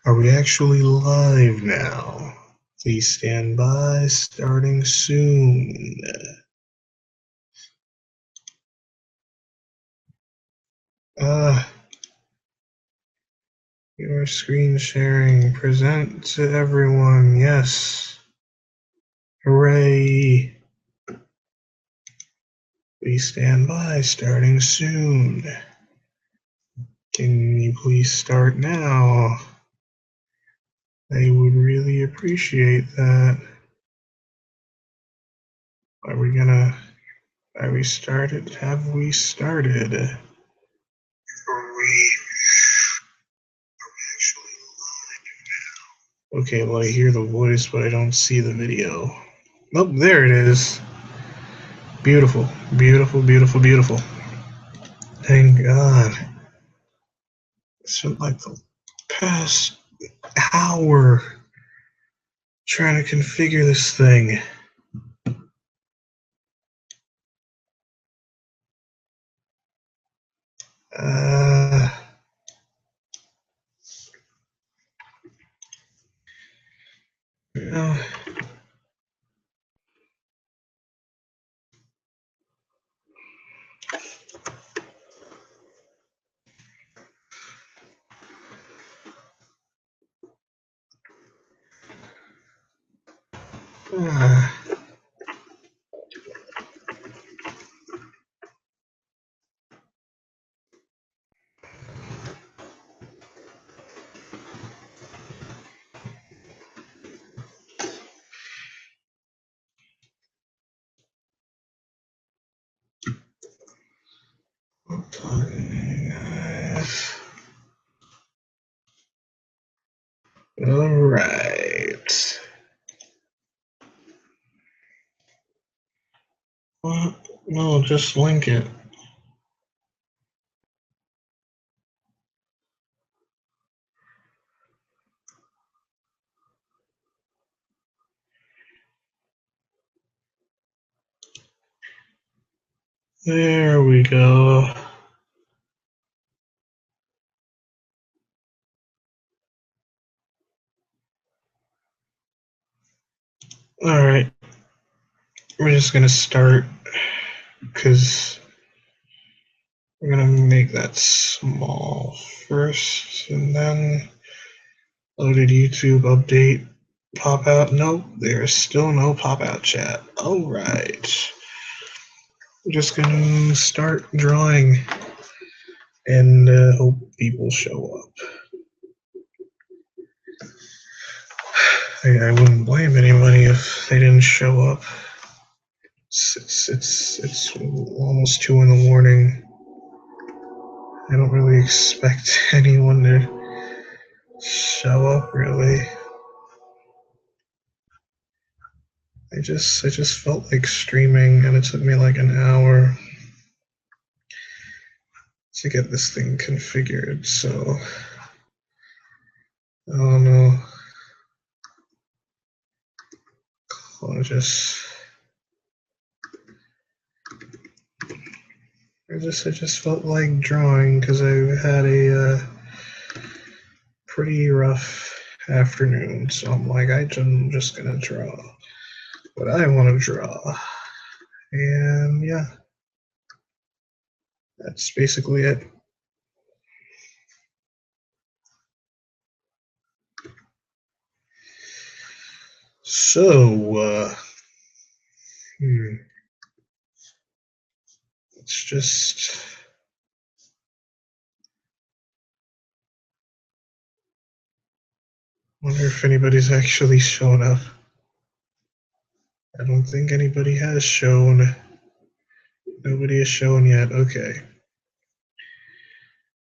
Are we actually live now? Please stand by, starting soon. Your screen sharing, present to everyone, yes. Hooray. Please stand by, starting soon. Can you please start now? I would really appreciate that. Are we started? Have we started? Are we actually live now? Okay, well, I hear the voice, but I don't see the video. Oh, there it is. Beautiful, beautiful, beautiful, beautiful. Thank God. It's been like the past hour trying to configure this thing. Uh, no. Uh, all right. What? No, just link it. There we go. All right. We're just going to start because we're going to make that small first and then loaded YouTube update pop out. Nope, there's still no pop out chat. All right. We're just going to start drawing and hope people show up. I wouldn't blame anybody if they didn't show up. It's almost 2 in the morning. I don't really expect anyone to show up, really. I just felt like streaming, and it took me like an hour to get this thing configured, so I don't know. I just felt like drawing because I had a pretty rough afternoon, so I'm like, I'm just gonna draw what I want to draw, and yeah, that's basically it. So, let's just wonder if anybody's actually shown up. I don't think anybody has shown. Nobody has shown yet. Okay.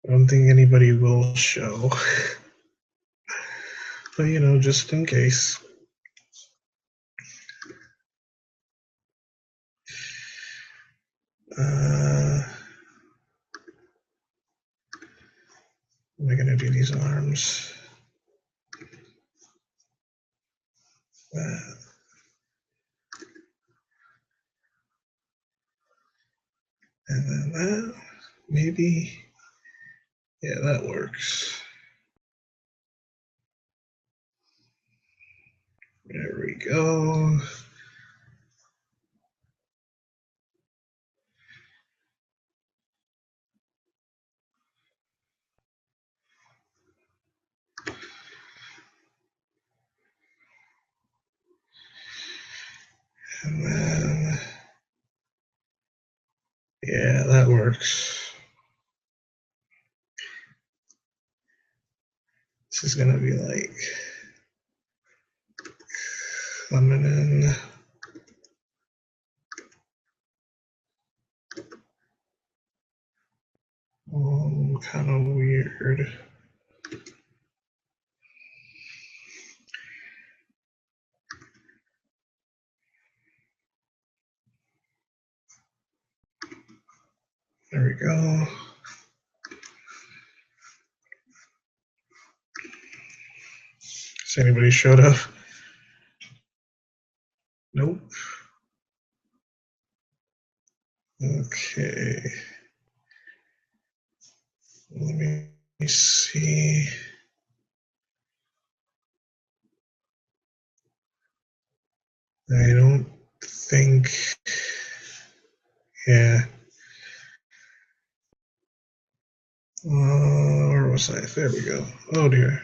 I don't think anybody will show. But, you know, just in case. Am I going to do these arms? And then that, maybe. Yeah, that works. go. And then, yeah, that works. This is gonna be like coming in. Kind of weird. There we go. Has anybody showed up? Nope. Okay. Let me see. I don't think. Yeah. Where was I? There we go. Oh dear.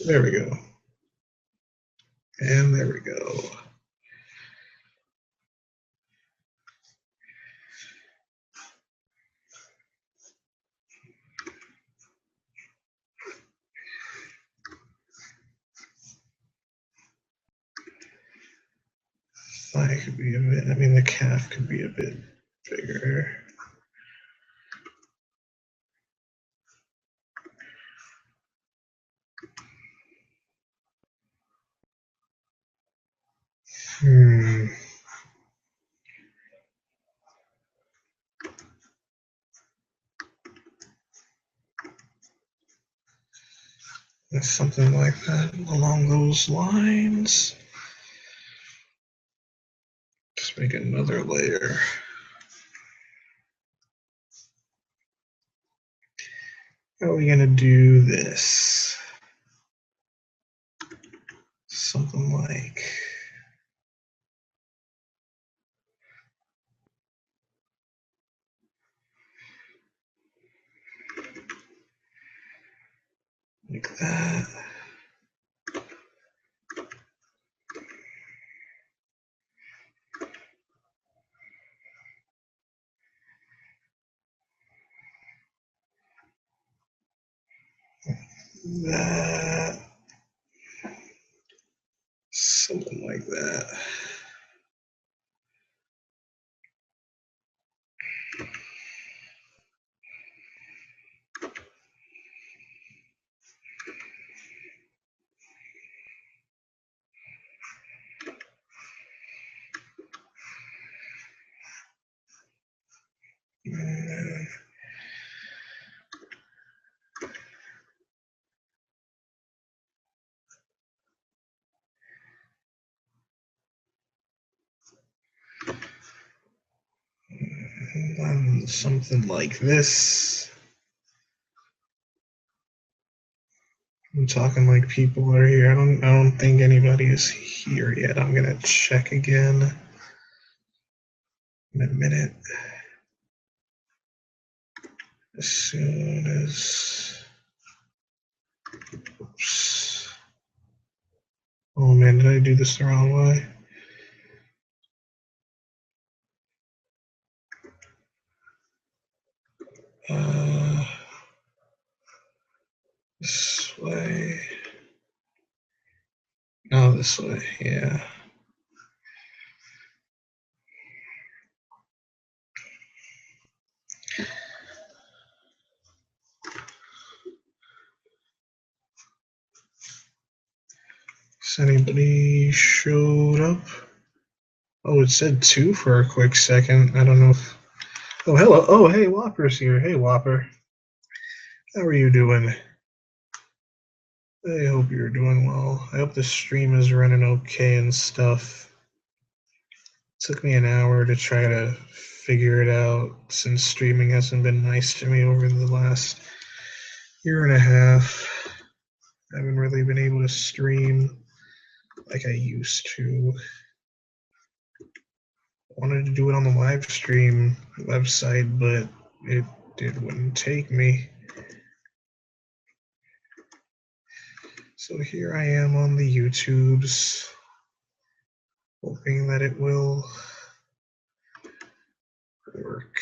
There we go. And there we go. Thigh could be a bit, I mean, the calf could be a bit bigger. Something like that along those lines. Just make another layer. How are we gonna do this? Something like that. That. Something like that. And something like this. I'm talking like people are here. I don't think anybody is here yet. I'm gonna check again in a minute. As soon as, oops. Oh man, did I do this the wrong way? This way. No, this way, yeah. Has anybody showed up? Oh, it said 2 for a quick second. I don't know if. Oh, hello. Oh, hey, Whopper's here. Hey, Whopper. How are you doing? I hope you're doing well. I hope the stream is running okay and stuff. It took me an hour to try to figure it out since streaming hasn't been nice to me over the last year and a half. I haven't really been able to stream like I used to. I wanted to do it on the live stream website, but it wouldn't take me. So here I am on the YouTubes, hoping that it will work.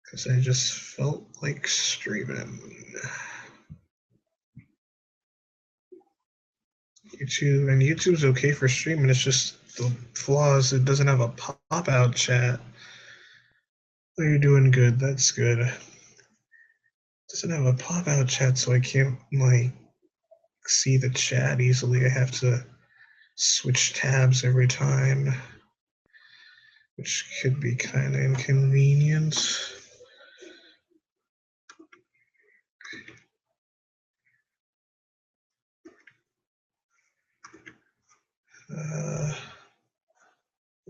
Because I just felt like streaming. YouTube's okay for streaming, it's just the flaws, it doesn't have a pop-out chat. Oh, you're doing good, that's good. It doesn't have a pop-out chat, so I can't, like, see the chat easily. I have to switch tabs every time, which could be kind of inconvenient.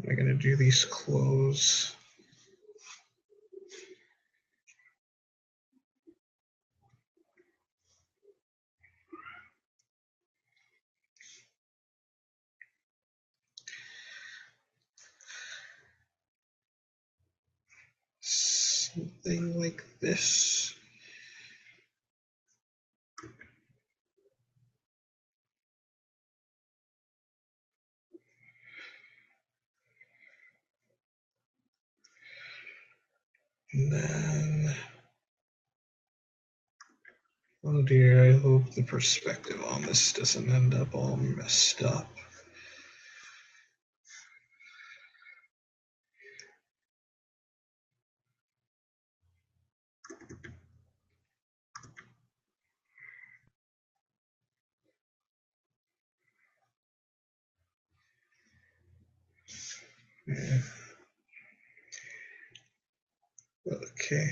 Am I gonna do these close? Something like this. And then, oh dear, I hope the perspective on this doesn't end up all messed up. Yeah. Okay.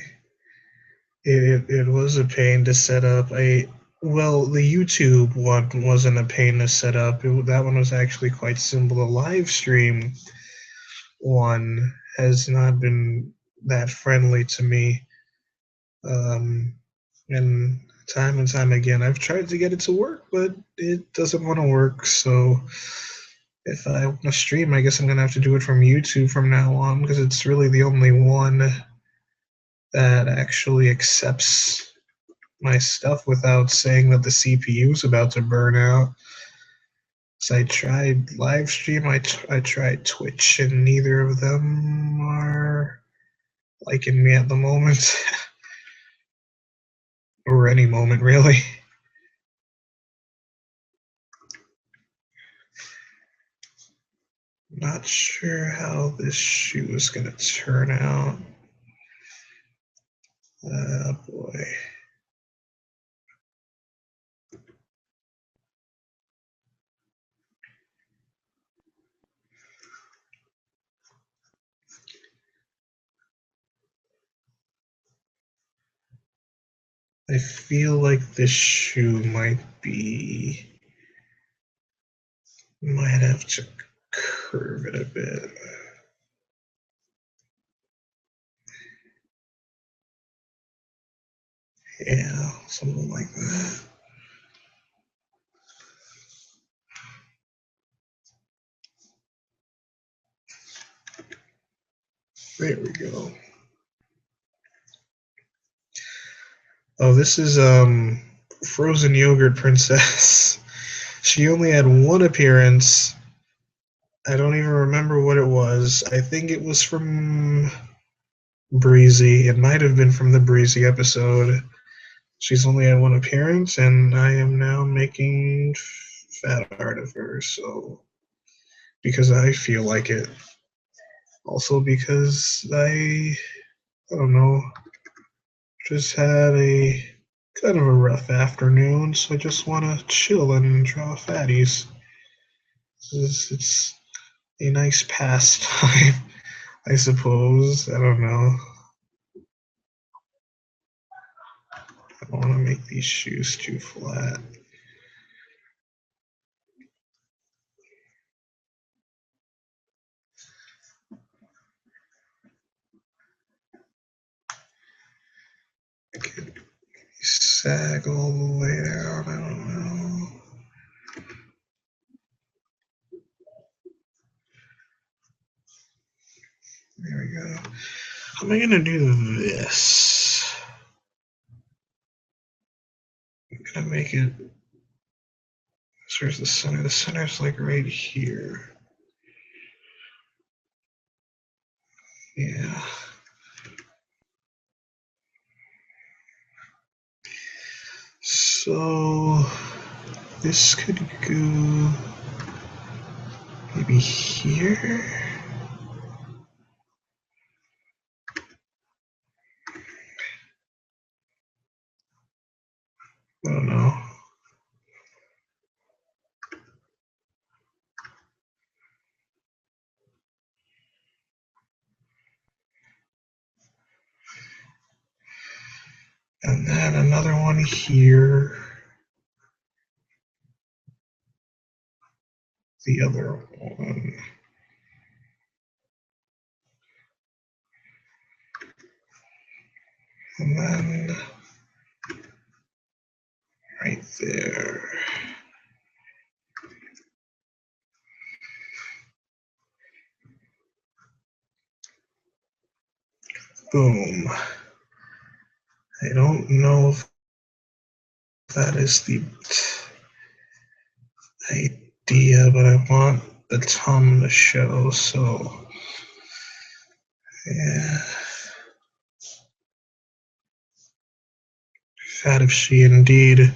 It was a pain to set up. Well, the YouTube one wasn't a pain to set up. That one was actually quite simple. The live stream one has not been that friendly to me. And time again, I've tried to get it to work, but it doesn't want to work. So if I want to stream, I guess I'm gonna have to do it from YouTube from now on because it's really the only one that actually accepts my stuff without saying that the CPU is about to burn out. So I tried live stream, I tried Twitch, and neither of them are liking me at the moment. Or any moment, really. Not sure how this shoe is going to turn out. Oh boy. I feel like this shoe might have to curve it a bit. Yeah, something like that. There we go. Oh, this is Frozen Yogurt Princess. She only had one appearance. I don't even remember what it was. I think it was from Breezy. It might have been from the Breezy episode. She's only had one appearance, and I am now making fat art of her, so because I feel like it. Also because I don't know, just had a kind of a rough afternoon, so I just want to chill and draw fatties. It's a nice pastime, I suppose. I don't know. I don't want to make these shoes too flat. sag all the way down. I don't know. There we go. How am I gonna do this? I'm gonna make it. Where's the center? The center's like right here. Yeah. So this could go maybe here. I don't know. And then another one here. The other one. And then right there. Boom. I don't know if that is the idea, but I want the tongue to show, so yeah. Fat if she indeed.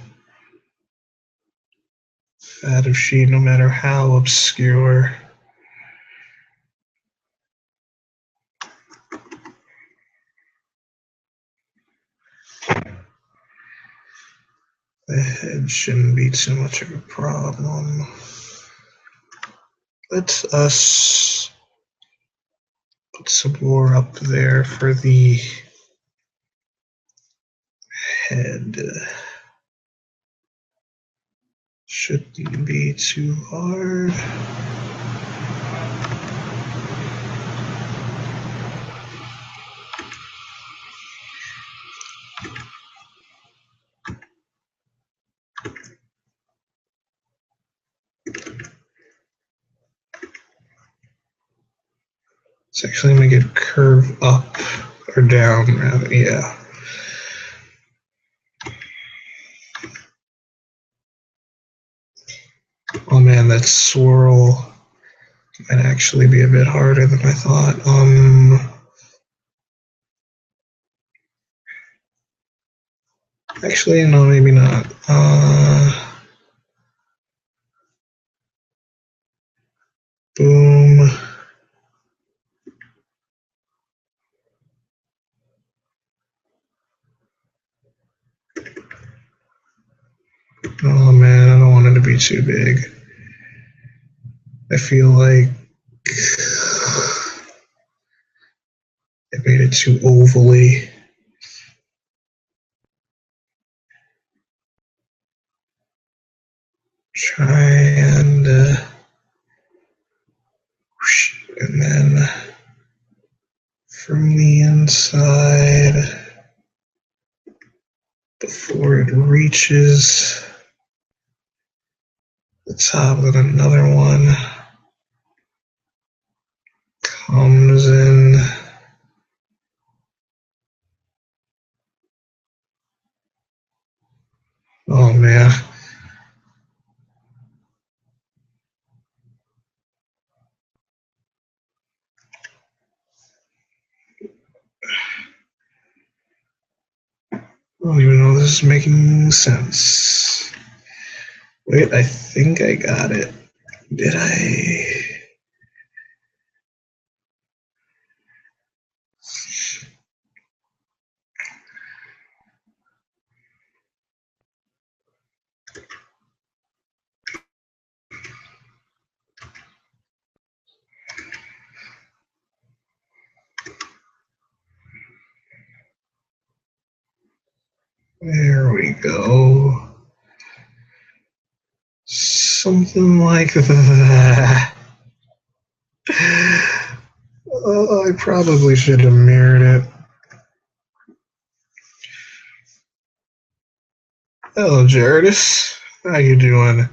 Fat if she, no matter how obscure. The head shouldn't be too much of a problem. Let us put some more up there for the head. Shouldn't be too hard. It's actually going to get curve up or down, rather. Yeah. Oh man, that swirl might actually be a bit harder than I thought. Actually, no, maybe not. Boom. Oh man, I don't want it to be too big. I feel like I made it too ovally. Try and then from the inside before it reaches the top, then another one comes in. Oh man. I don't even know if this is making sense. Wait, I think I got it. Did I? There we go. Something like that. Oh, I probably should have mirrored it. Hello, Jaredus. How you doing?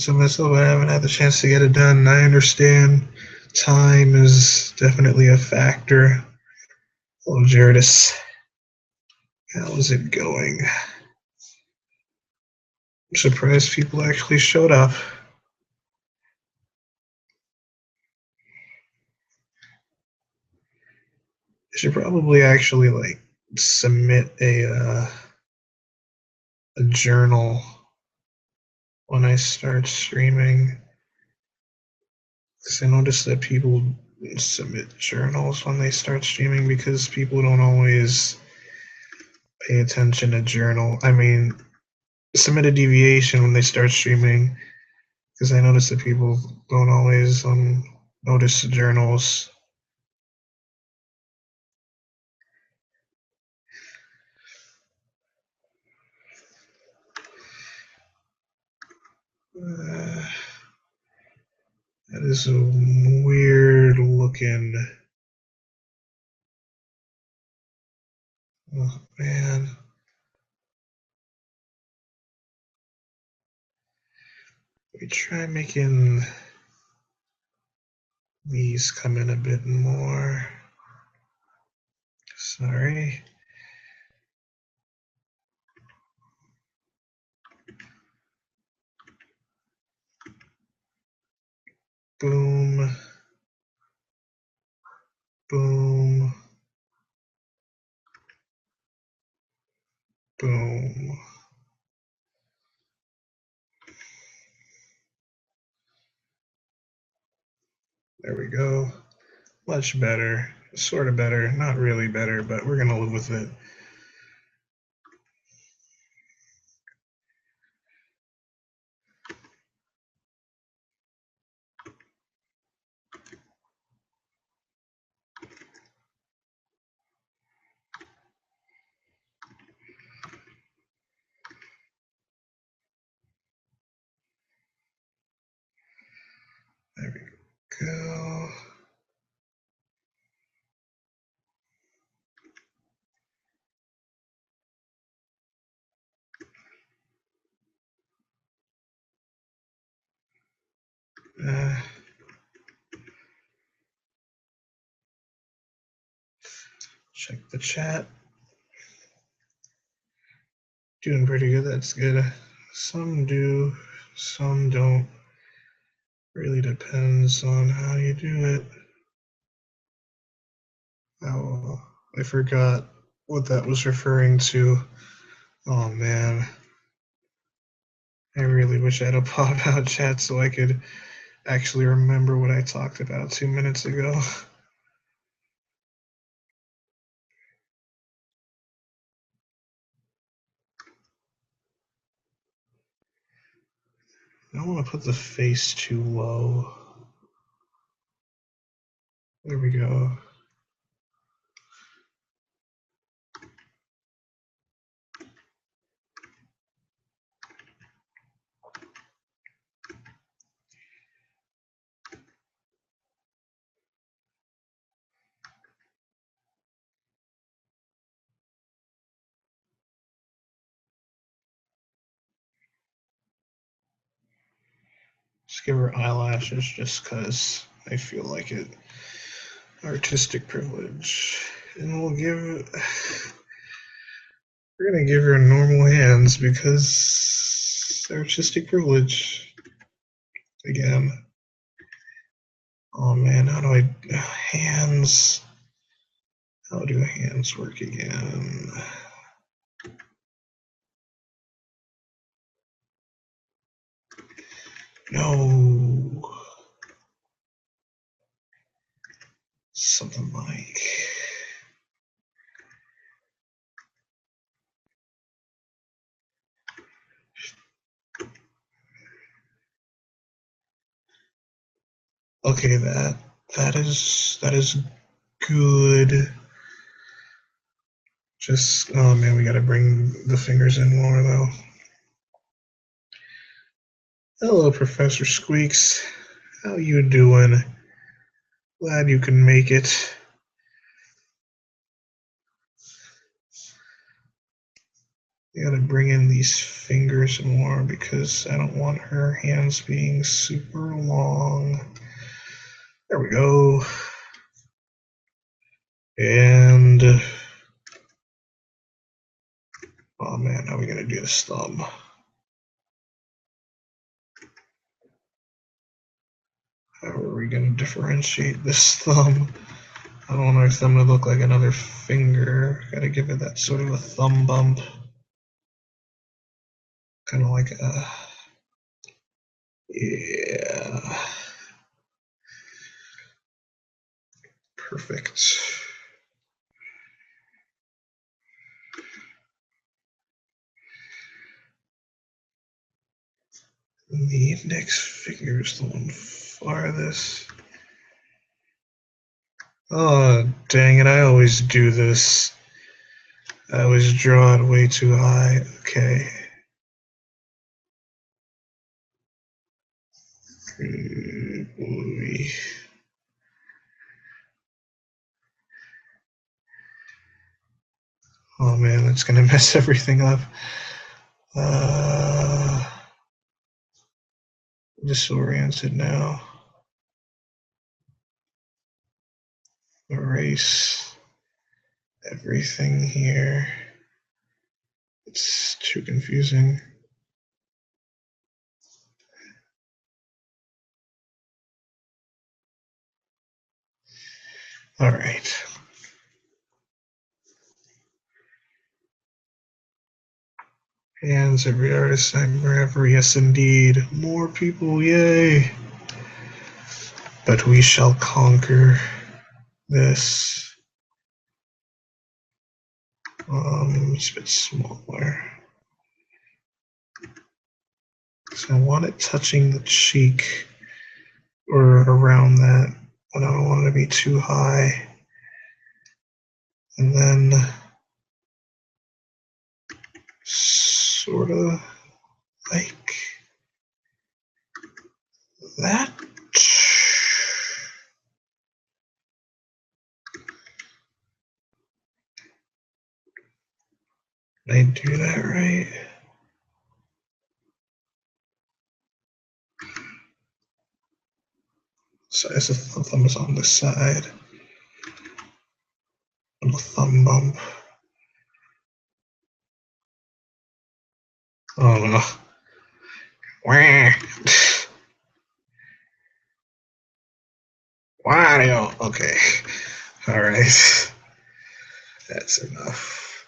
To myself, I haven't had the chance to get it done. I understand time is definitely a factor. Hello, Jaredus. How is it going? I'm surprised people actually showed up. I should probably actually submit a journal when I start streaming. Because I noticed that people submit journals when they start streaming because people don't always pay attention to journal. I mean, submit a deviation when they start streaming because I notice that people don't always notice the journals. That is a weird looking. Oh man. Let me try making these come in a bit more. Sorry. Boom. Boom. Boom. There we go. Much better. Sort of better. Not really better, but we're going to live with it. There we go. Check the chat. Doing pretty good. That's good. Some do, some don't. Really depends on how you do it. Oh, I forgot what that was referring to. Oh man. I really wish I had a pop out chat so I could actually remember what I talked about 2 minutes ago. I don't want to put the face too low. There we go. Just give her eyelashes just because I feel like it. Artistic privilege. And we're gonna give her normal hands because artistic privilege. Again. Oh man, how do hands? How do hands work again? No. Something like. Okay, that is good. Just oh man, we gotta bring the fingers in more though. Hello, Professor Squeaks. How you doing? Glad you can make it. I gotta bring in these fingers more because I don't want her hands being super long. There we go. And oh man, how are we gonna do this thumb? How are we gonna differentiate this thumb? I don't want our thumb to look like another finger. Gotta give it that sort of a thumb bump. Kind of like a, yeah. Perfect. The next finger is the one farthest. Oh, dang it, I always do this. I always draw it way too high. Okay. Oh man, that's gonna mess everything up. Disorient now. Erase everything here. It's too confusing. All right. Hands, every artist I'm forever. Yes, indeed. More people, yay. But we shall conquer this. It's a bit smaller. So I want it touching the cheek or around that, but I don't want it to be too high. And then sort of like that. Did I do that right? So as the thumb is on this side, and the thumb bump. Oh no. Wario. Okay. Alright. That's enough.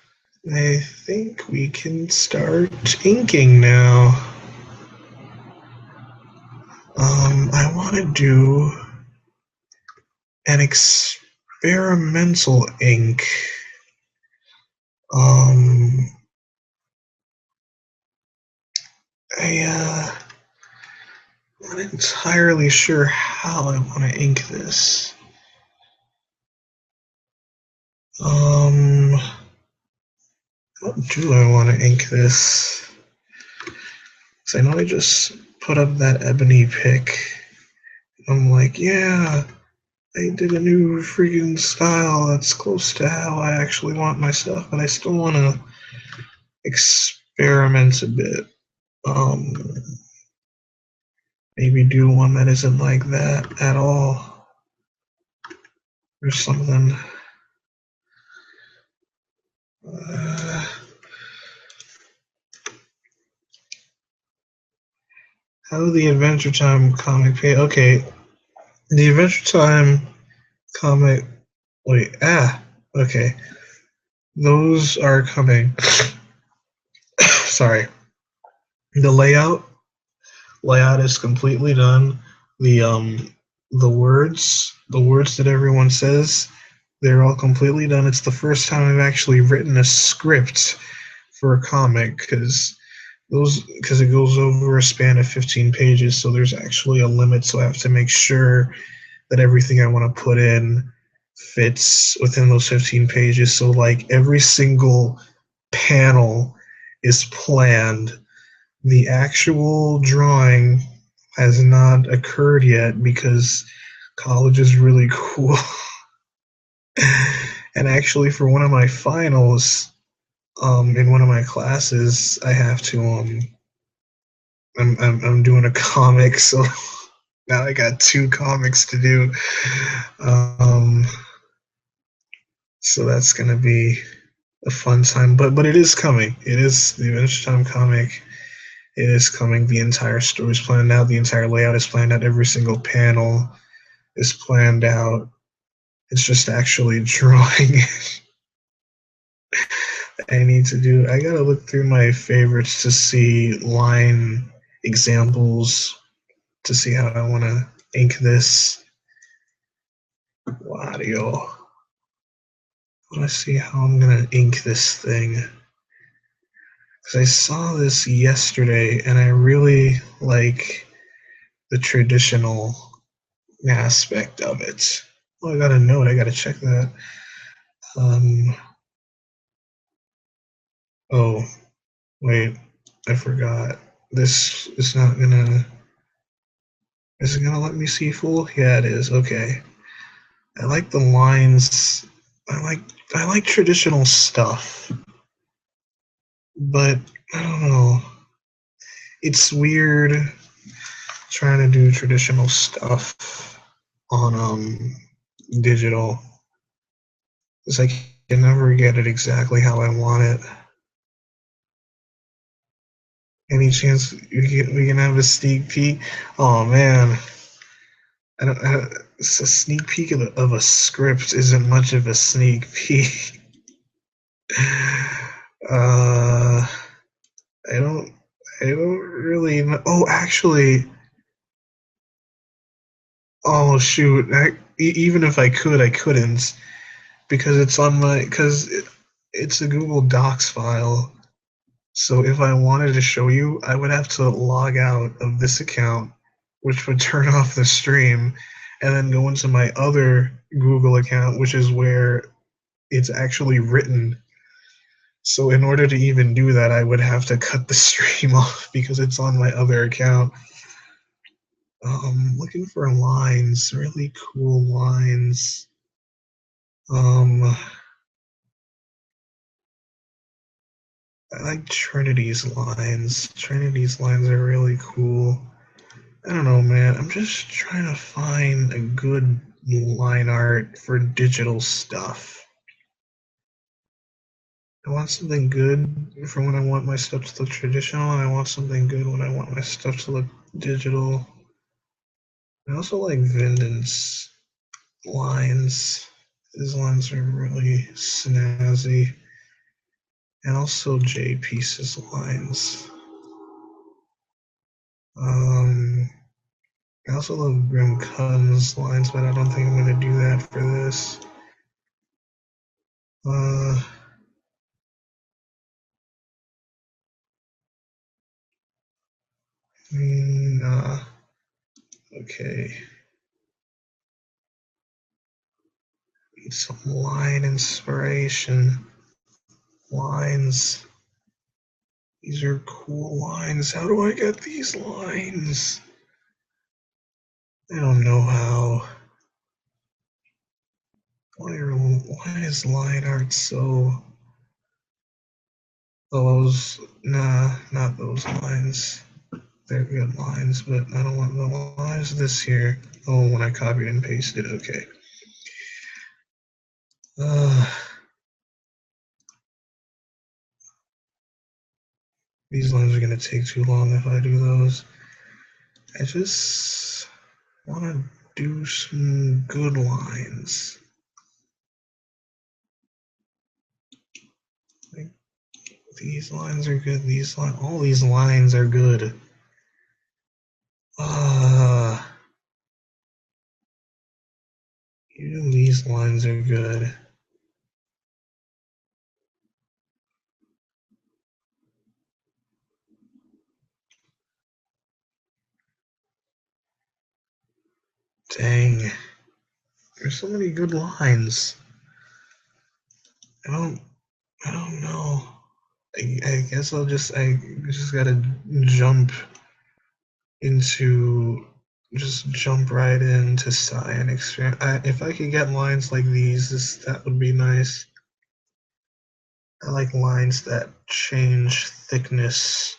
I think we can start inking now. I want to do an experimental ink. I'm not entirely sure how I want to ink this. How do I want to ink this? Because I know I just put up that ebony pick. I'm like, yeah, I did a new freaking style that's close to how I actually want my stuff, but I still want to experiment a bit. Maybe do one that isn't like that at all, or something. How the Adventure Time comic page? Okay, the Adventure Time comic. Wait, okay. Those are coming. Sorry. The layout is completely done. The words that everyone says, they're all completely done. It's the first time I've actually written a script for a comic because it goes over a span of 15 pages, so there's actually a limit. So I have to make sure that everything I want to put in fits within those 15 pages. So like every single panel is planned. The actual drawing has not occurred yet because college is really cool. And actually, for one of my finals, in one of my classes, I have to I'm doing a comic, so now I got two comics to do. Um, so that's gonna be a fun time. But it is coming. It is the Adventure Time comic. It is coming. The entire story is planned out. The entire layout is planned out. Every single panel is planned out. It's just actually drawing. I need to do. I gotta look through my favorites to see line examples to see how I want to ink this. Wario. I want to see how I'm gonna ink this thing because I saw this yesterday and I really like the traditional aspect of it. Oh, I got a note. I got to check that. Um. Oh, wait. I forgot. This is not gonna. Is it gonna let me see full? Yeah, it is. Okay. I like the lines. I like I like traditional stuff, but I don't know. It's weird trying to do traditional stuff on digital. It's like I can never get it exactly how I want it. Any chance we can have a sneak peek? Oh man, it's a sneak peek of a script isn't much of a sneak peek. uh, I don't I don't really know. Oh, actually, oh shoot! Even if I could, I couldn't because it's on my because it's a Google Docs file. So if I wanted to show you, I would have to log out of this account, which would turn off the stream, and then go into my other Google account, which is where it's actually written. So in order to even do that, I would have to cut the stream off because it's on my other account. Looking for lines, really cool lines. I like Trinity's lines. Trinity's lines are really cool. I don't know, man. I'm just trying to find a good line art for digital stuff. I want something good for when I want my stuff to look traditional, and I want something good when I want my stuff to look digital. I also like Vinden's lines. His lines are really snazzy. And also J Piece's lines. Um, I also love Grim Cun's lines, but I don't think I'm going to do that for this. Uh, nah. Okay. Need some line inspiration. Lines. These are cool lines. How do I get these lines? I don't know how. Why is line art so... Those, nah, not those lines. They're good lines, but I don't want the lines this here. Oh, when I copied and pasted, okay. Uh, these lines are gonna take too long if I do those. I just wanna do some good lines. Like, these lines are good, all these lines are good. Even these lines are good. Dang. There's so many good lines. I don't know. I guess I just gotta jump into jump right into Cyan Experience. If I could get lines like these, that would be nice. I like lines that change thickness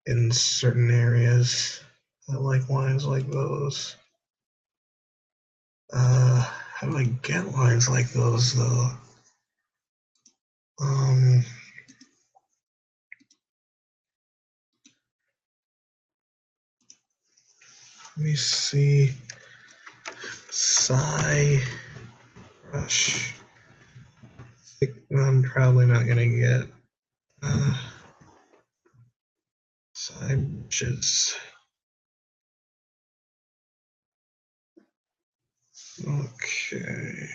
in certain areas. I like lines like those. How do I get lines like those though? Let me see. Psi brush. I'm probably not gonna get psi brushes. Okay.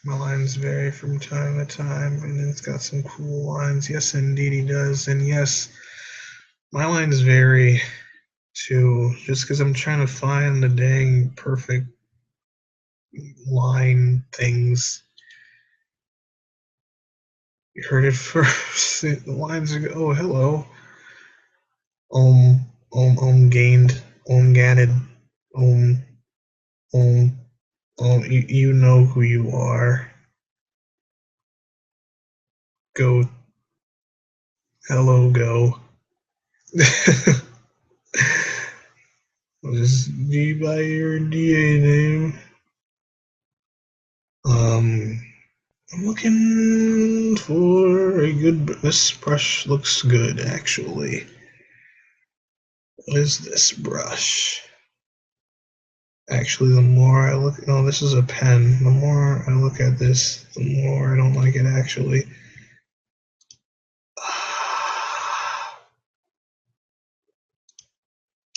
My lines vary from time to time, and it's got some cool lines. Yes, indeed, he does. And yes, my lines vary too, just because I'm trying to find the dang perfect line things. You heard it first. The lines are, oh, hello. Gained, gadded, um, you know who you are. Go, hello, go. Just be by your DA name. I'm looking for a good. This brush looks good, actually. What is this brush? Actually, the more I look, no, this is a pen. The more I look at this, the more I don't like it, actually.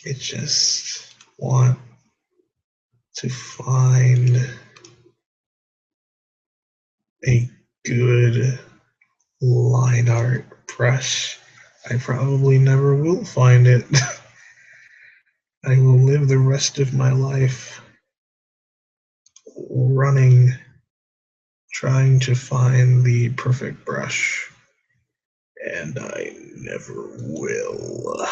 I just want to find a good line art brush. I probably never will find it. I will live the rest of my life running, trying to find the perfect brush, and I never will.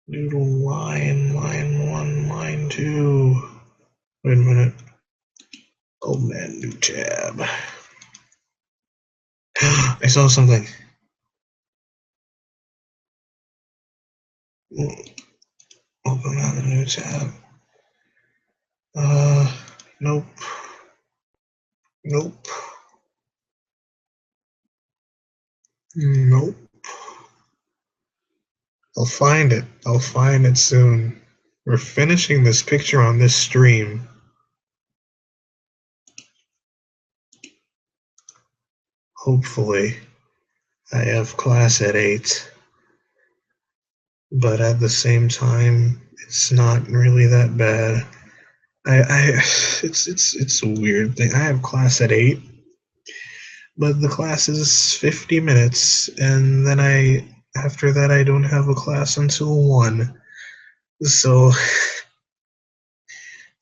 Noodle line, line 1, line 2. Wait a minute. Oh man, new tab. I saw something. Open on the new tab. Nope. Nope. Nope. I'll find it. I'll find it soon. We're finishing this picture on this stream. Hopefully. I have class at 8. But at the same time, it's not really that bad. It's a weird thing. I have class at 8, but the class is 50 minutes, and then after that I don't have a class until 1. So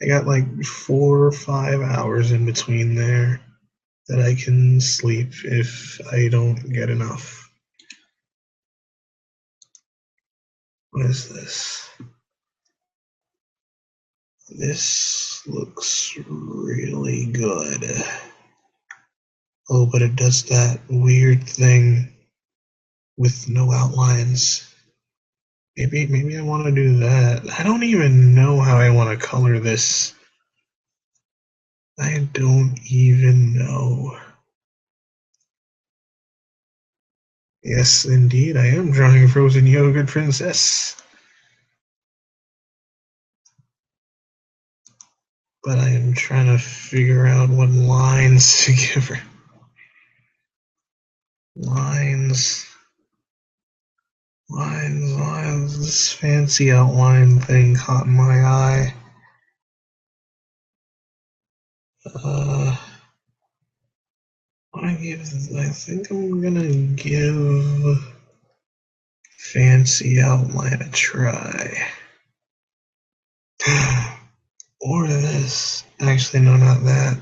I got like 4 or 5 hours in between there that I can sleep if I don't get enough. What is this? This looks really good. Oh, but it does that weird thing with no outlines. Maybe I want to do that. I don't even know how I want to color this. I don't even know. Yes, indeed, I am drawing a frozen yogurt princess. But I am trying to figure out what lines to give her. Lines. This fancy outline thing caught my eye. I think I'm gonna give fancy outline a try. Or this. Actually, no, not that.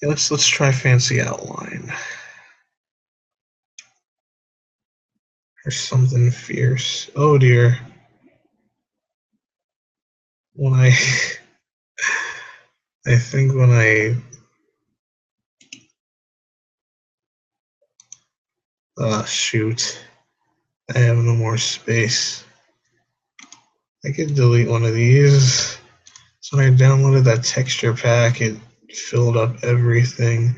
Yeah, let's try fancy outline. Or something fierce. Oh dear. when I I think when I shoot, I have no more space. I could delete one of these. So when I downloaded that texture pack, it filled up everything.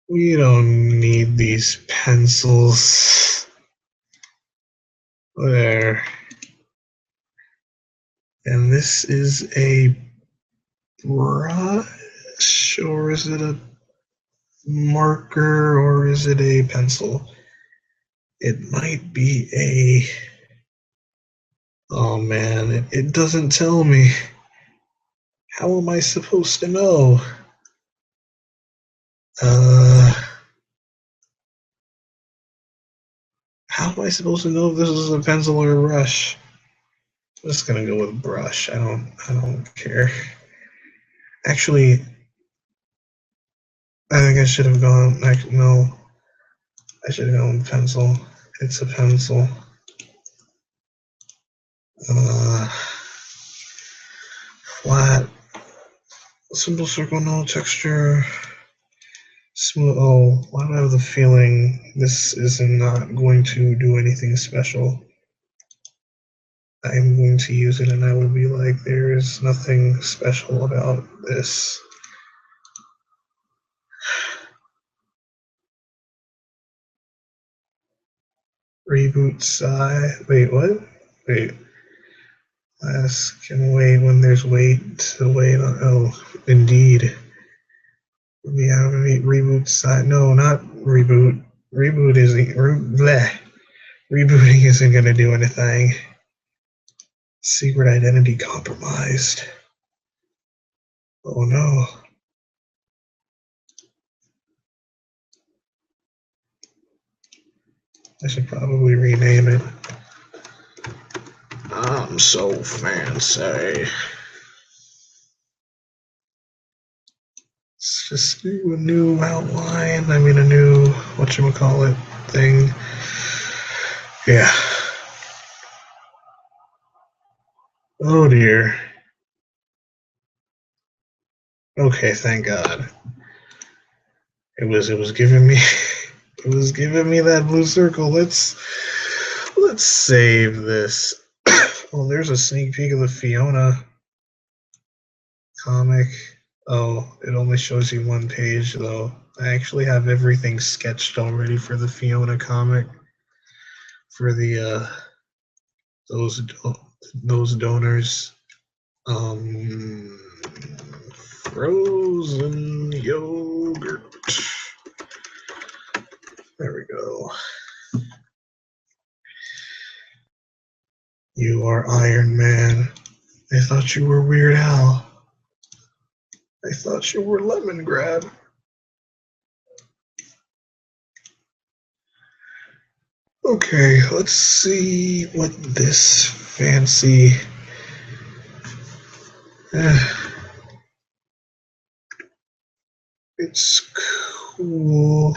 We don't need these pencils. There. And this is a brush, or is it a marker, or is it a pencil? It might be a. Oh man, it doesn't tell me. How am I supposed to know? Uh, how am I supposed to know if this is a pencil or a brush? I'm just gonna go with brush. I don't care. Actually, I think I should have gone. No, I should have gone with pencil. It's a pencil. Uh, flat. Simple circle, no texture. Smooth. Oh, why do I have the feeling this is not going to do anything special? I'm going to use it and I will be like, there is nothing special about this. Reboot sigh. Wait, what? Wait. Last can wait when there's wait to wait on. Oh, indeed. We have a reboot sigh. No, not reboot. Reboot isn't. Bleh. Rebooting isn't going to do anything. Secret identity compromised. Oh no. I should probably rename it. I'm so fancy. Let's just do a new outline. I mean, a new whatchamacallit thing. Yeah. Oh dear. Okay, thank God. It was giving me it was giving me that blue circle. Let's save this. Well, there's a sneak peek of the Fiona comic. Oh, it only shows you one page though. I actually have everything sketched already for the Fiona comic for the those those donors. Um, frozen yogurt. There we go. You are Iron Man. I thought you were Weird Al. I thought you were Lemon Grab. Okay, let's see what this fancy. It's cool.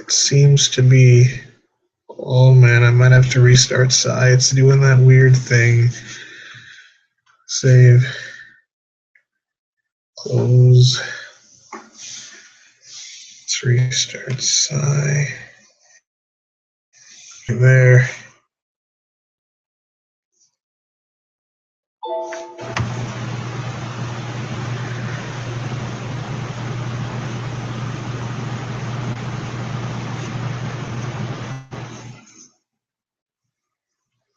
It seems to be. Oh man, I might have to restart Psy. It's doing that weird thing. Save. Close. Let's restart Psy. There.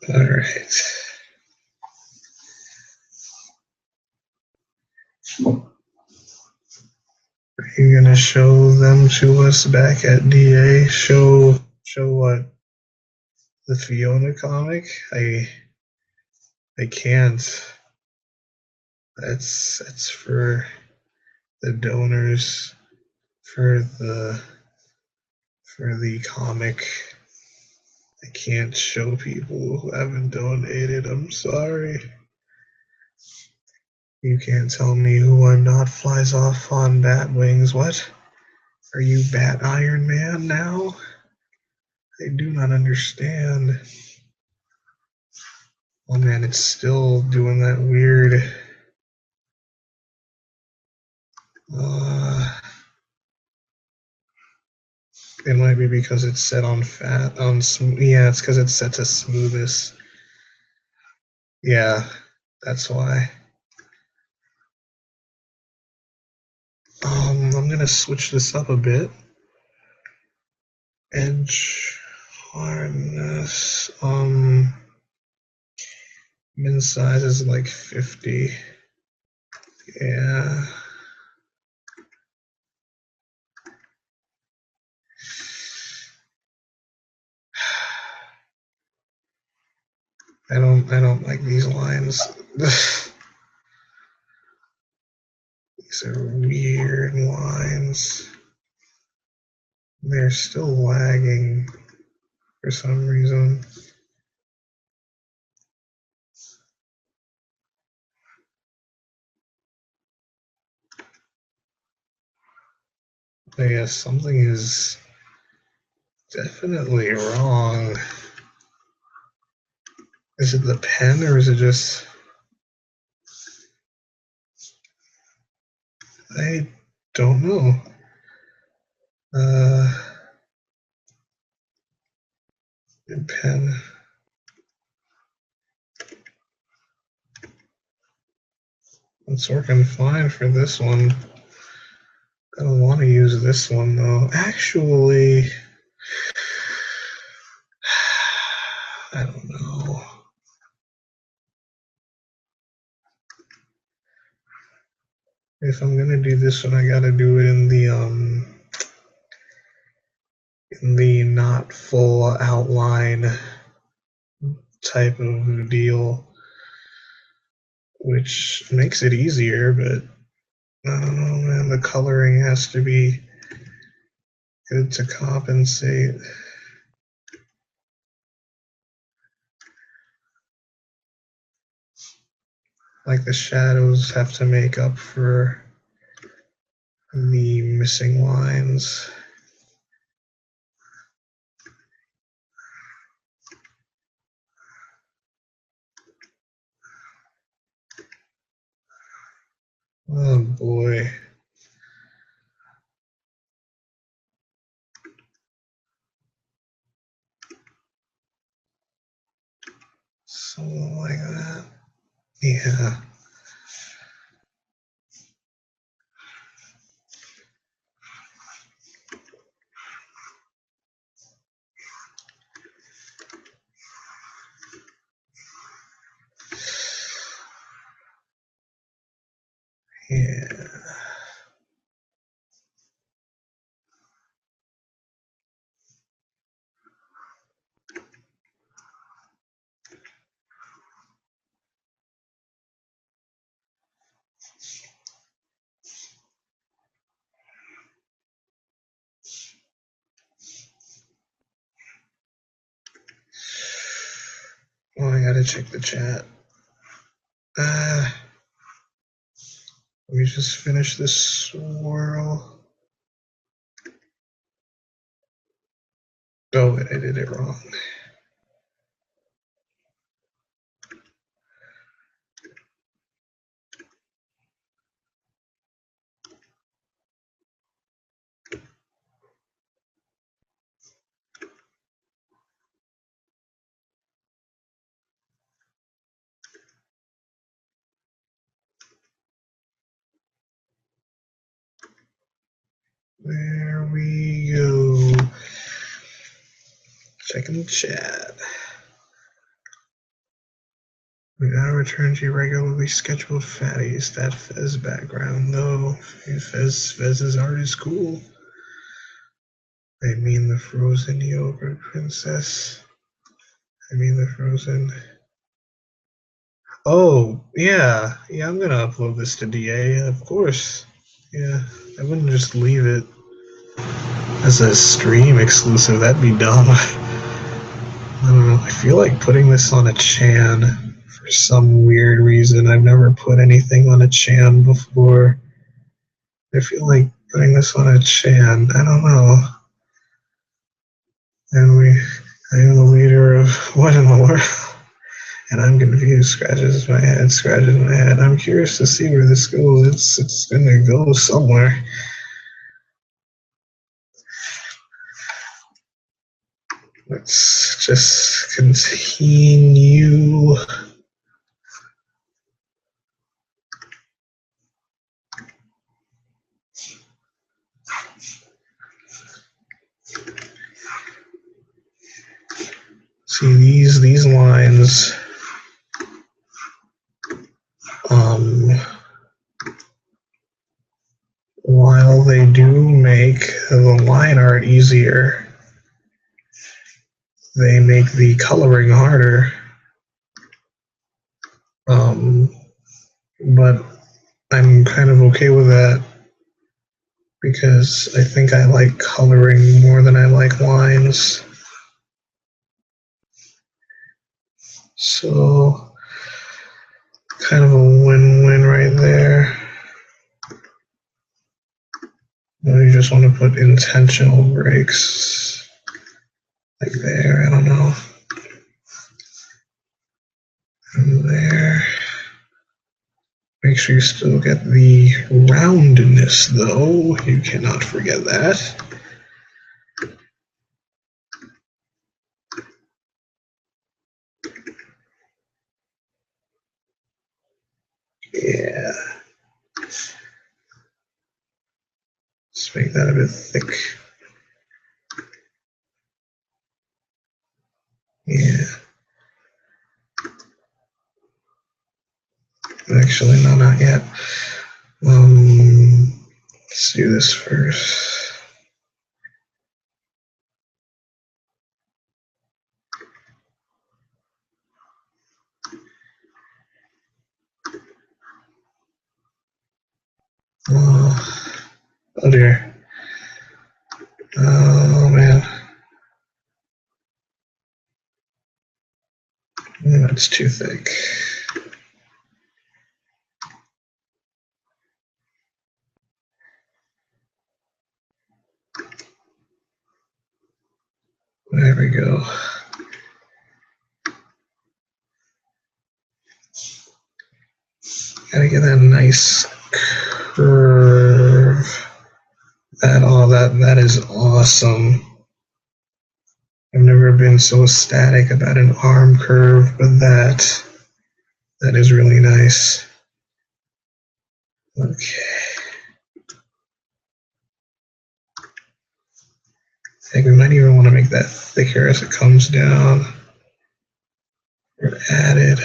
All right. Are you gonna show them to us back at DA? Show what? The Fiona comic? I can't. That's for the donors for the comic. I can't show people who haven't donated. I'm sorry. You can't tell me who I'm not flies off on bat wings. What? Are you Bat Iron Man now? I do not understand. Oh man, it's still doing that weird. It might be because it's set on fat on smooth. Yeah, it's because it's set to smoothest. Yeah, that's why. I'm gonna switch this up a bit. Edge hardness. Min size is like 50. Yeah. I don't like these lines. These are weird lines. They're still lagging for some reason. But yeah, something is definitely wrong. Is it the pen or is it just... I don't know. Pen. It's working fine for this one. I don't want to use this one though. Actually, I don't know. If I'm gonna do this one, I gotta do it in the not full outline type of deal, which makes it easier, but I don't know, man. The coloring has to be good to compensate. Like the shadows have to make up for the missing lines. Oh boy. Something like that. Yeah. Yeah. Oh, I gotta check the chat. Let me just finish this swirl. Oh, wait, I did it wrong. There we go. Checking the chat. We now return to your regularly scheduled fatties. That Fez background, though. Fez's art is cool. I mean the frozen yogurt princess. I mean the frozen. Oh, yeah. Yeah, I'm gonna upload this to DA, of course. Yeah, I wouldn't just leave it as a stream exclusive. That'd be dumb. I don't know. I feel like putting this on a Chan for some weird reason. I've never put anything on a Chan before. I feel like putting this on a Chan. I don't know. And I am the leader of what in the world? And I'm confused. Scratches my head, scratches my head. I'm curious to see where this goes. It's gonna go somewhere. Let's just continue. See these lines. While they do make the line art easier, they make the coloring harder. But I'm kind of okay with that because I think I like coloring more than I like lines. So kind of a win-win right there. Or you just want to put intentional breaks like there, I don't know. And there. Make sure you still get the roundness though. You cannot forget that. Yeah. Let's make that a bit thick. Yeah. Actually, no, not yet. Let's do this first. Oh dear. Oh man. That's too thick. There we go. Gotta get that nice curve. That is awesome. I've never been so ecstatic about an arm curve, but that is really nice. Okay. I think we might even want to make that thicker as it comes down. Or added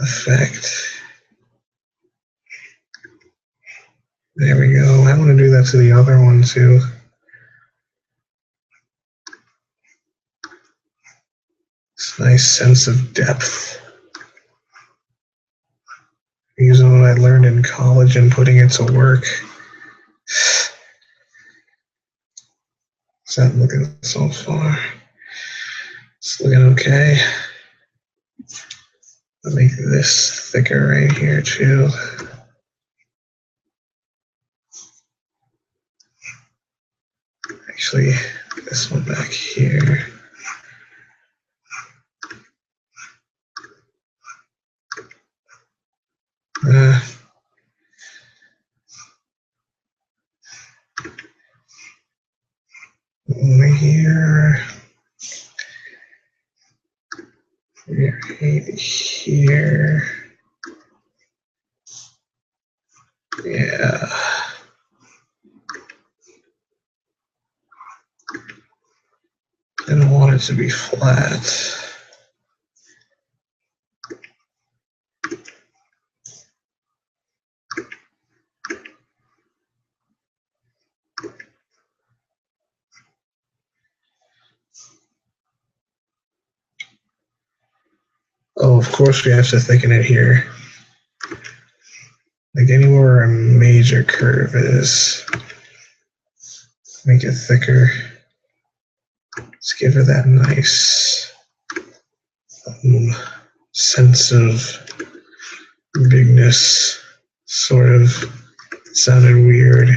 effect. There we go. I want to do that to the other one too. It's a nice sense of depth. Using what I learned in college and putting it to work. How's that looking so far? It's looking okay. I'll make this thicker right here too. Actually, this one back here. Over here. Right here. Yeah. I don't want it to be flat. Oh, of course we have to thicken it here. Like anywhere a major curve is, make it thicker. Let's give her that nice sense of bigness. Sort of sounded weird.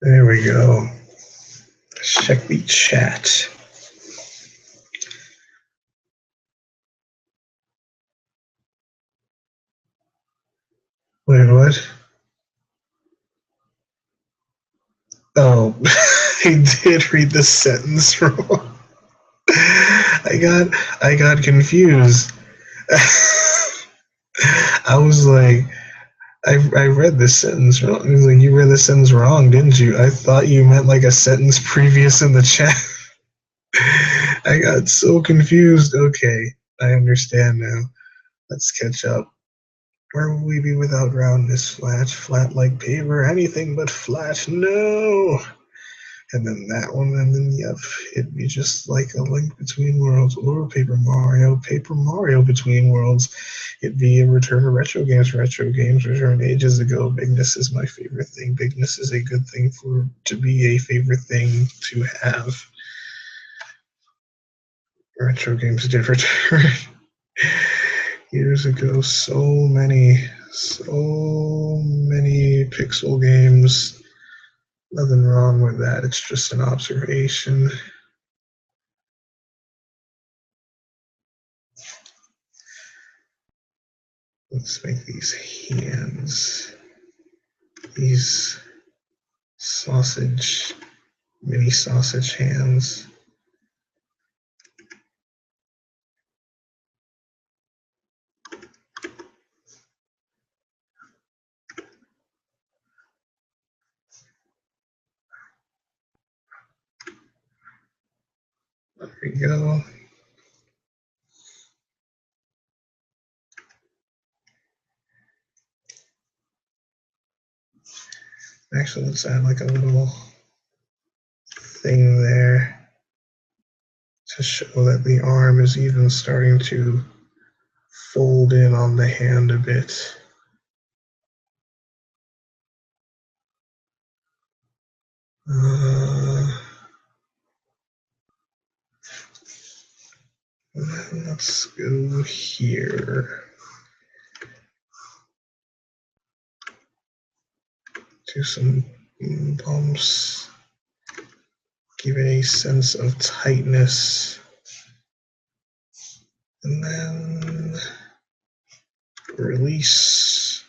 There we go. Let's check the chat. Wait, what? Oh, I did read the sentence wrong. I got confused. I was like, I read this sentence wrong. I was like, you read the sentence wrong, didn't you? I thought you meant like a sentence previous in the chat. I got so confused. Okay, I understand now. Let's catch up. Where will we be without roundness? Flat, flat like paper, anything but flat. No. And then that one, and then yep, it'd be just like a Link Between Worlds or Paper Mario Between Worlds. It'd be a return to retro games. Retro games returned ages ago. Bigness is my favorite thing. Bigness is a good thing to be a favorite thing to have. Retro games did return years ago. So many pixel games. Nothing wrong with that. It's just an observation. Let's make these hands, these mini sausage hands. There we go. Actually, let's add like a little thing there to show that the arm is even starting to fold in on the hand a bit. Let's go here. Do some bumps. Give it a sense of tightness. And then release.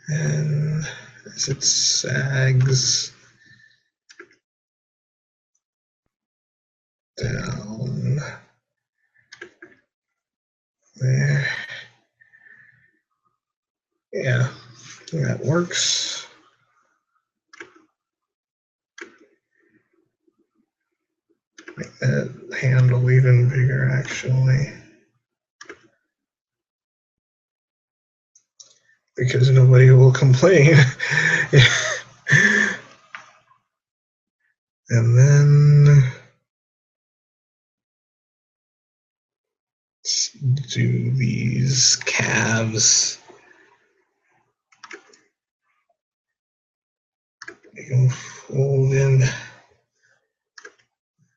And as it sags down there. Yeah, that works. Make that handle even bigger, actually. Because nobody will complain. And then let's do these calves. Make them fold in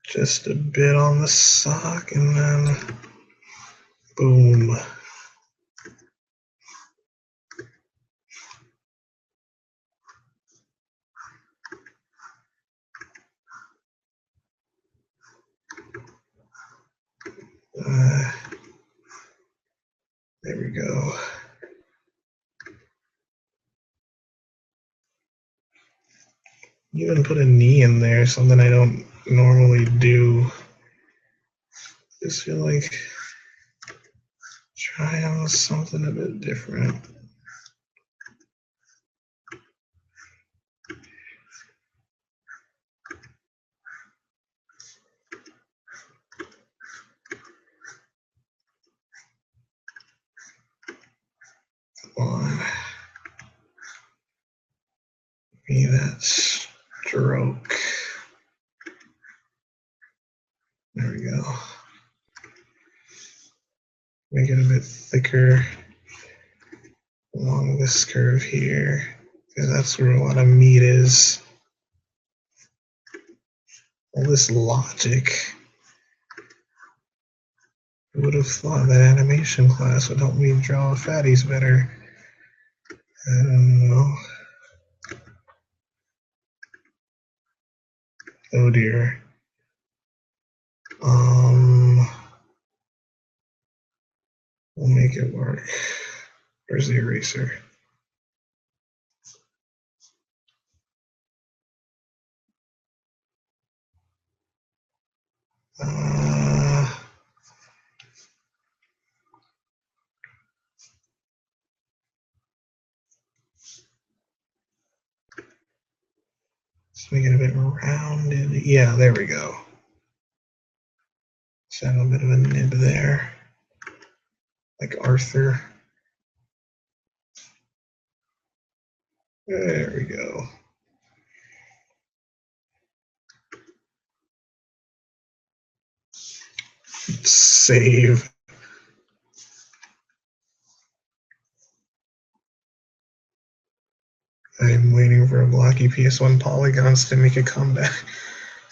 just a bit on the sock, and then boom. There we go. Even put a knee in there, something I don't normally do. Just feel like trying something a bit different. Come on. Be that stroke. There we go. Make it a bit thicker. along this curve here, because that's where a lot of meat is. All this logic. Who would have thought that animation class would help me draw fatties better? I don't know. Oh dear. We'll make it work. Where's the eraser? Let's make it a bit rounded. Yeah, there we go. Let's have a bit of a nib there, like Arthur. There we go. Save. I'm waiting for a blocky PS1 polygons to make a comeback.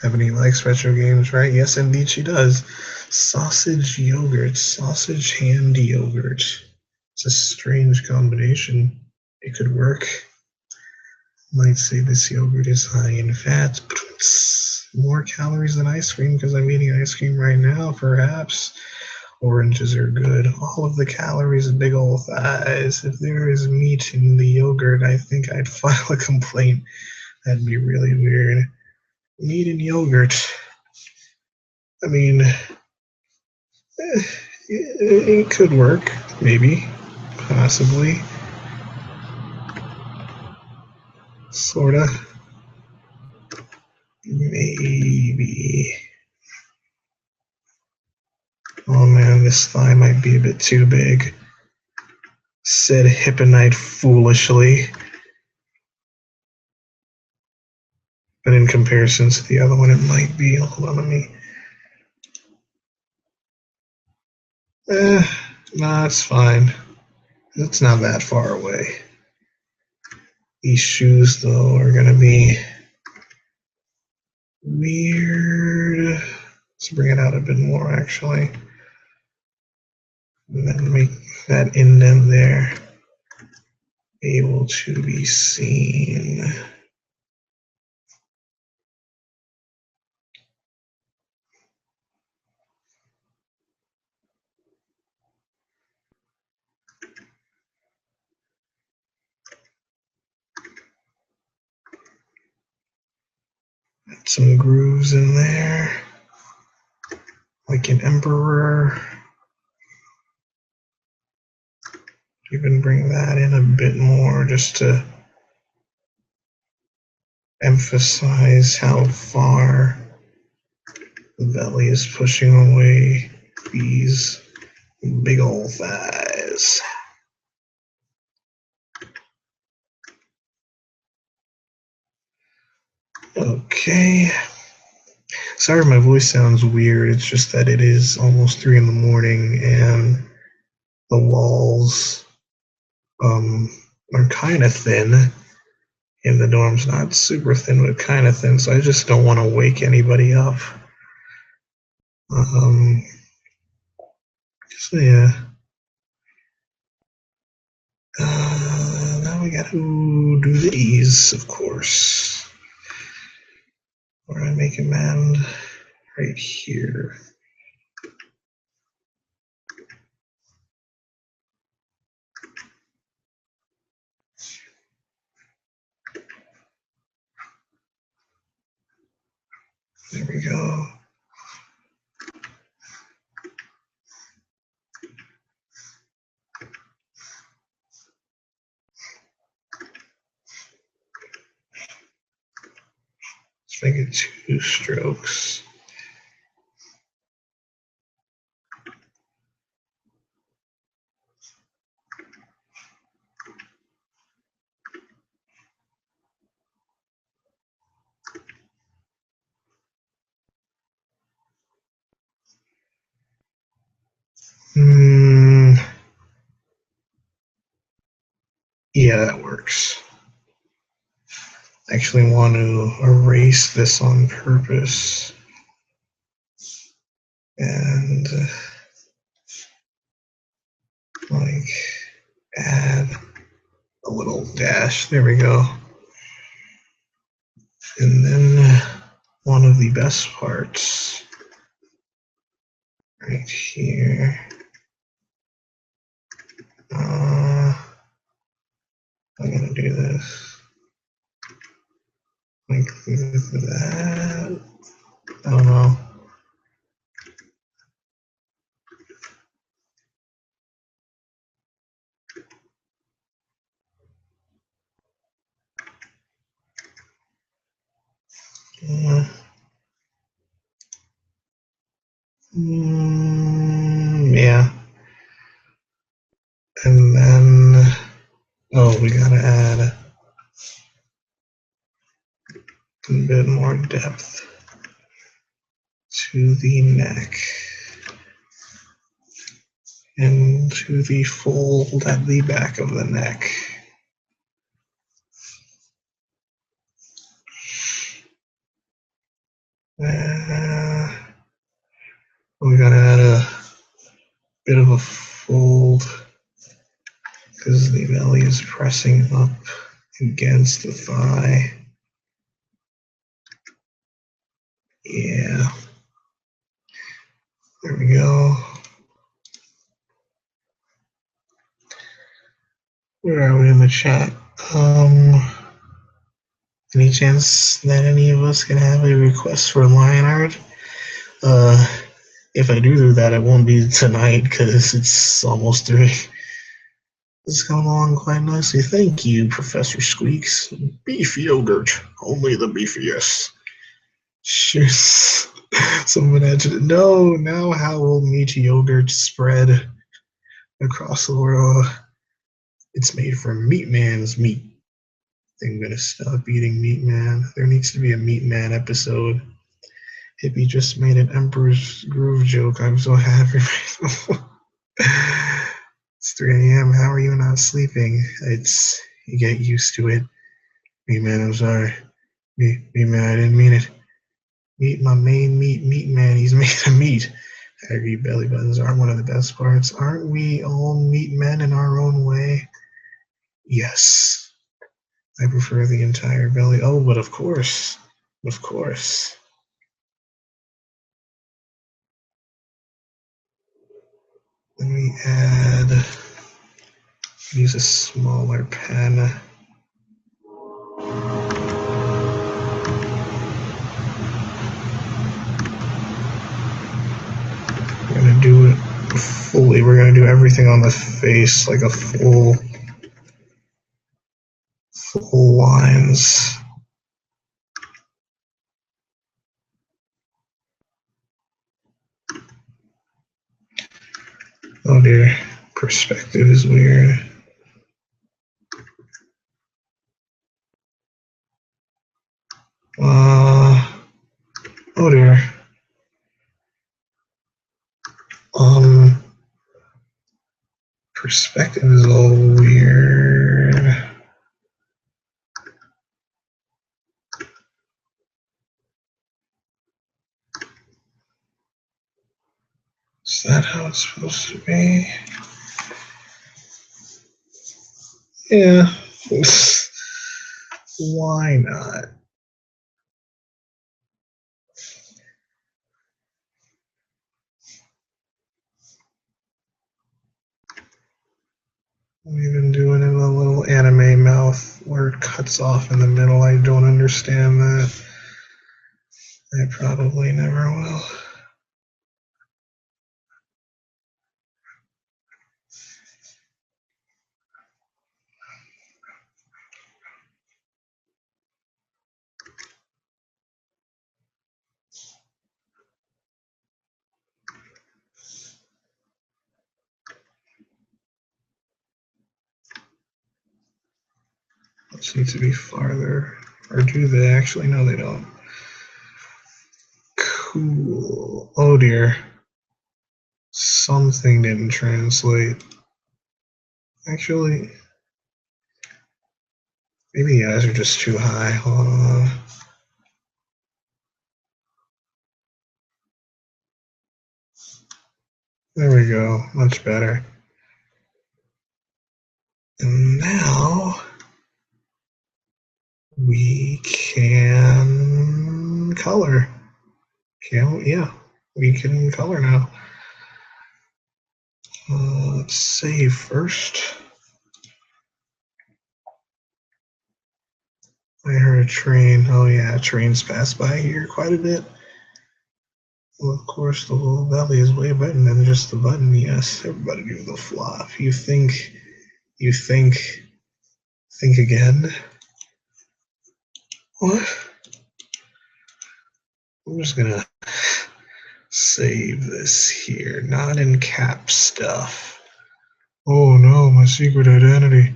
Ebony likes retro games, right? Yes, indeed she does. Sausage yogurt, sausage hand yogurt. It's a strange combination. It could work. Might say this yogurt is high in fat. More calories than ice cream because I'm eating ice cream right now, perhaps. Oranges are good. All of the calories, big old thighs. If there is meat in the yogurt, I think I'd file a complaint. That'd be really weird. Meat in yogurt. I mean, it could work, maybe, possibly, sorta, maybe. Oh man, this thigh might be a bit too big. Said Hipponite foolishly. But in comparison to the other one, it might be. Hold on, let me. Nah, it's fine. It's not that far away. These shoes, though, are gonna be weird. Let's bring it out a bit more, actually. And then make that indent there able to be seen. Add some grooves in there, like an emperor. Even bring that in a bit more just to emphasize how far the belly is pushing away these big old thighs. Okay. Sorry my voice sounds weird. It's just that it is almost 3 in the morning and the walls are kind of thin. And the dorm's not super thin, but kind of thin. So I just don't want to wake anybody up. So yeah. Now we got to do these, of course. Where I make a man right here. There we go. Let's make it 2 strokes. Yeah, that works. I actually want to erase this on purpose and like add a little dash. There we go. And then one of the best parts right here. I'm gonna do this like that. I don't know. Yeah. And then, oh, we gotta add a bit more depth to the neck and to the fold at the back of the neck. We gotta add a bit of a fold because the belly is pressing up against the thigh. Yeah. There we go. Where are we in the chat? Any chance that any of us can have a request for lion art? If I do that, it won't be tonight because it's almost 3. It's come along quite nicely. Thank you, Professor Squeaks. Beef yogurt, only the beefiest. Cheers. Someone answered, no, now how will meat yogurt spread across the world? It's made from Meat Man's meat. I'm gonna stop eating Meat Man. There needs to be a Meat Man episode. Hippie just made an Emperor's Groove joke. I'm so happy. It's 3 a.m. How are you not sleeping? You get used to it. Meat Man, I'm sorry. Meat Man, I didn't mean it. Meat my main meat man. He's made of meat. I agree, belly buttons aren't one of the best parts. Aren't we all meat men in our own way? Yes. I prefer the entire belly. Oh, but of course. Of course. Let me use a smaller pen. We're going to do it fully. We're going to do everything on the face, like a full lines. Oh dear, perspective is weird. Oh dear. Perspective is all weird. Is that how it's supposed to be? Yeah. Why not? We've been doing it a little anime mouth where it cuts off in the middle. I don't understand that. I probably never will. This needs to be farther. Or do they actually? No, they don't. Cool. Oh dear. Something didn't translate. Actually, Maybe you guys are just too high. Hold on. There we go. Much better. And now we can color. Yeah, we can color now. Let's save first. I heard a train. Oh yeah, trains pass by here quite a bit. Well, of course, the whole valley is way better than just the button. Yes, everybody do the flop. You think again. What? I'm just gonna save this here, not in cap stuff. Oh no, my secret identity.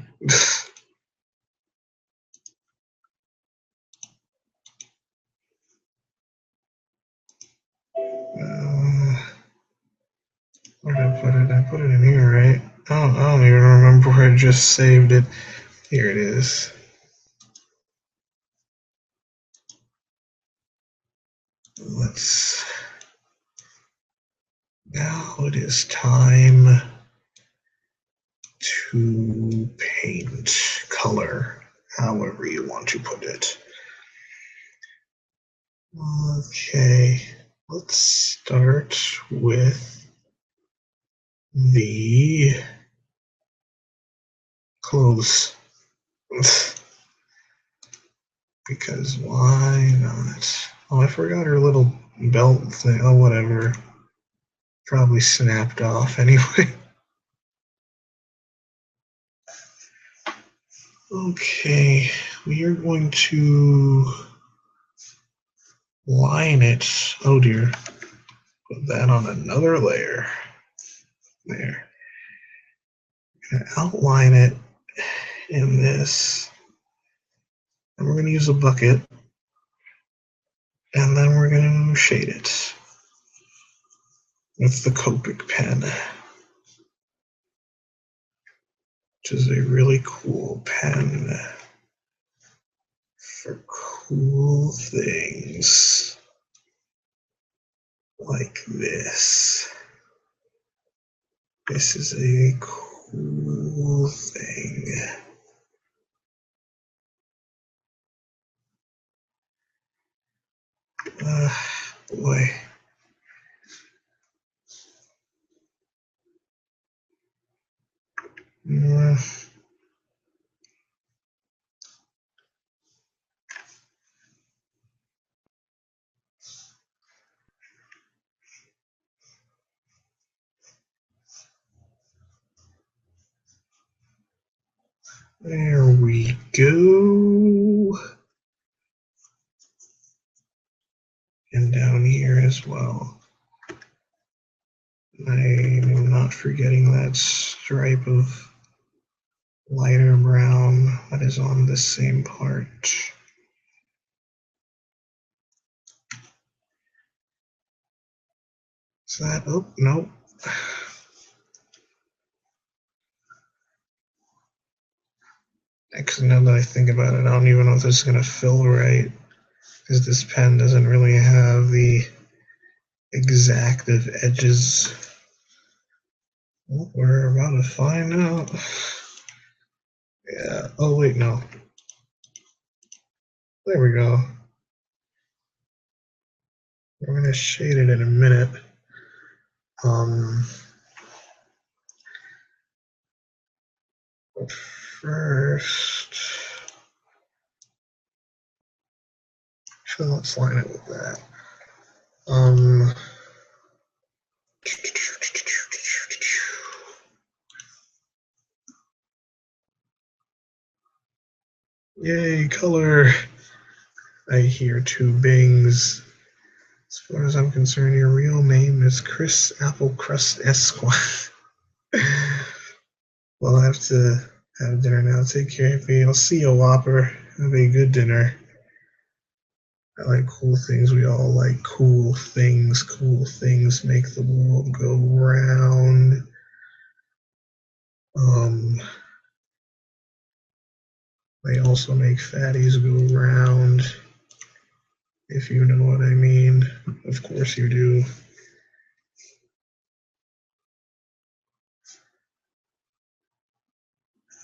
Where did I put it? I put it in here, right? I don't even remember where I just saved it. Here it is. Now it is time to paint, color, however you want to put it. Okay, let's start with the clothes. Because why not? Oh, I forgot her little belt thing. Oh, whatever. Probably snapped off anyway. Okay, we are going to line it. Oh dear. Put that on another layer. There. Outline it in this. And we're going to use a bucket. And then we're going to shade it with the Copic pen, which is a really cool pen for cool things like this. This is a cool thing. Boy. There we go. And down here as well. I'm not forgetting that stripe of lighter brown that is on this same part. Is that, oh, nope. Actually, now that I think about it, I don't even know if this is going to fill right, because this pen doesn't really have the exactive edges. Well, we're about to find out. Yeah, oh wait, no. There we go. We're going to shade it in a minute. But first, so let's line it with that. Yay, color. I hear two bings. As far as I'm concerned, your real name is Chris Applecrust Esquire. Well, I have to have dinner now. Take care of me. I'll see you, Whopper. Have a good dinner. I like cool things. We all like cool things. Cool things make the world go round. They also make fatties go round, if you know what I mean. Of course you do.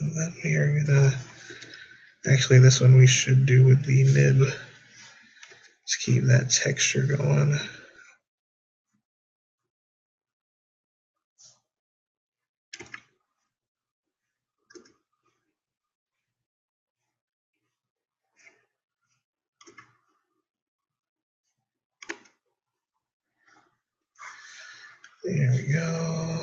And then we are gonna, actually this one we should do with the nib. Let's keep that texture going. There we go.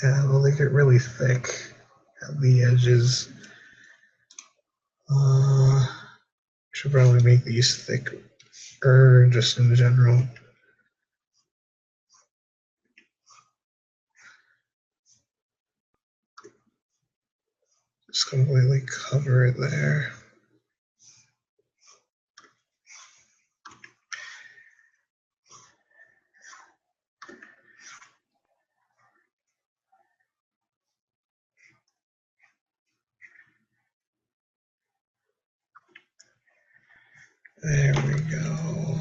Yeah, well, they get really thick at the edges. Should probably make these thicker just in general. Just completely cover it there. There we go.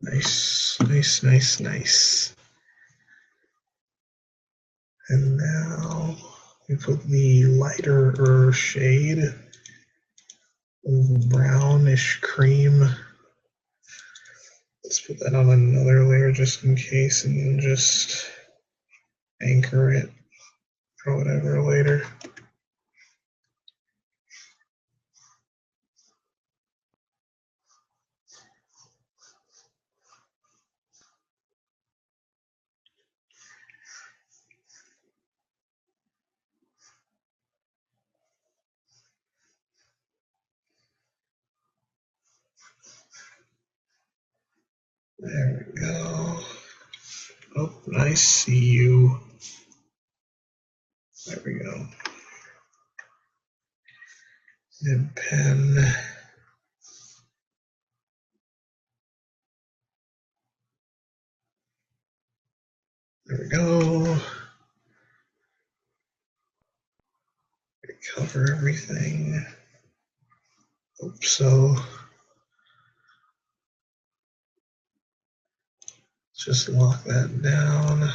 Nice, nice, nice, nice. And now we put the lighter shade of brownish cream. Let's put that on another layer just in case, and then just anchor it or whatever later. There we go. Oh, nice. See you. There we go. Nib pen. There we go. Cover everything. Hope so. Just lock that down.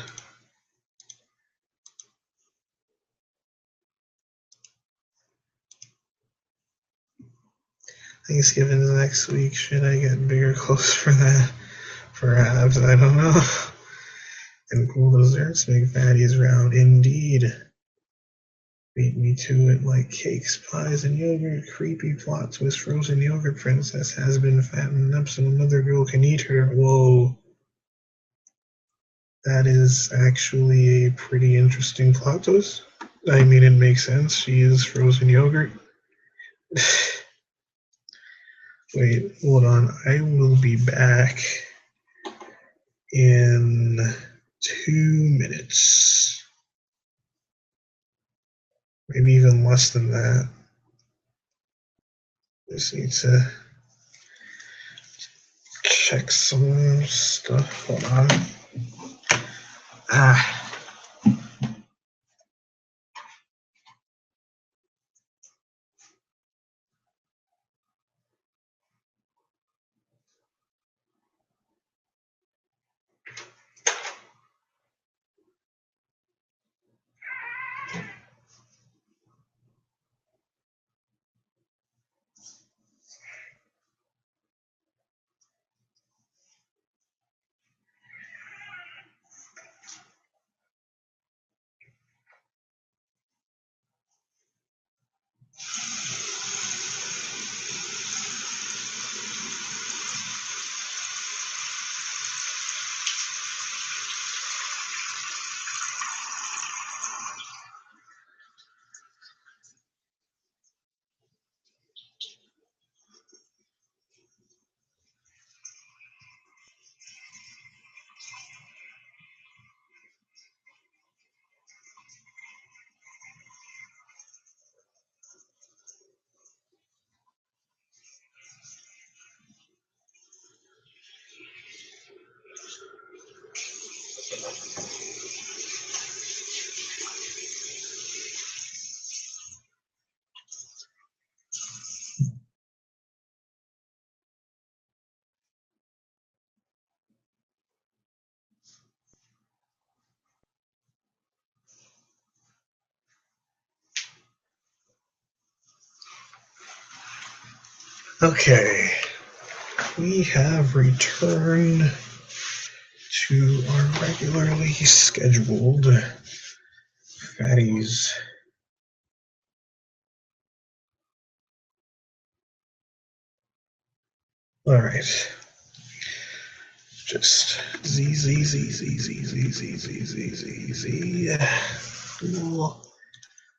Thanksgiving's next week. Should I get bigger clothes for that? Perhaps, I don't know. And cool desserts make fatties round. Indeed. Beat me to it like cakes, pies, and yogurt. Creepy plot twist. Frozen yogurt princess has been fattened up so another girl can eat her. Whoa. That is actually a pretty interesting plot twist. I mean, it makes sense. She is frozen yogurt. Wait, hold on. I will be back in 2 minutes. Maybe even less than that. Just need to check some stuff. Hold on. Ah. Okay, we have returned to our regularly scheduled fatties. All right, just Z Z Z Z Z Z Z Z Z Z Z. Cool.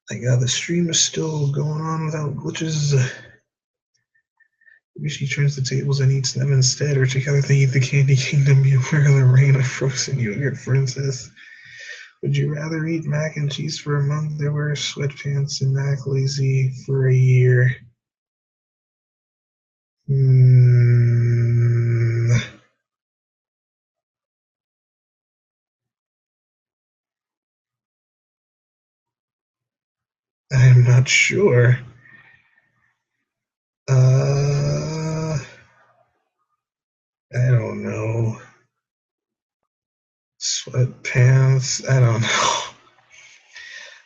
Thank God the stream is still going on without glitches. Maybe she turns the tables and eats them instead, or together they eat the candy kingdom. You wear the rain of frozen yogurt, princess. Would you rather eat mac and cheese for a month or wear sweatpants and mac lazy for a year? I'm not sure. I don't know. Sweatpants. I don't know.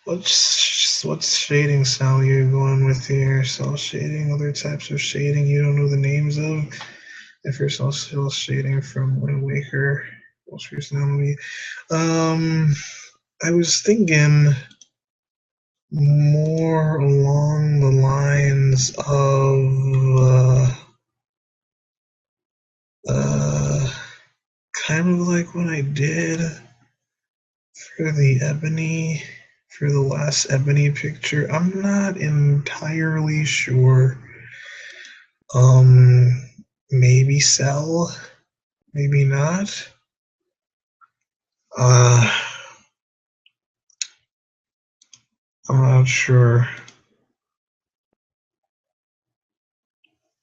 What's shading style are you going with here? Cell shading, other types of shading you don't know the names of. If you're cell shading from Wind Waker, most recently, I was thinking more along the lines of kind of like what I did for the ebony, for the last ebony picture. I'm not entirely sure. Maybe sell, maybe not. I'm not sure.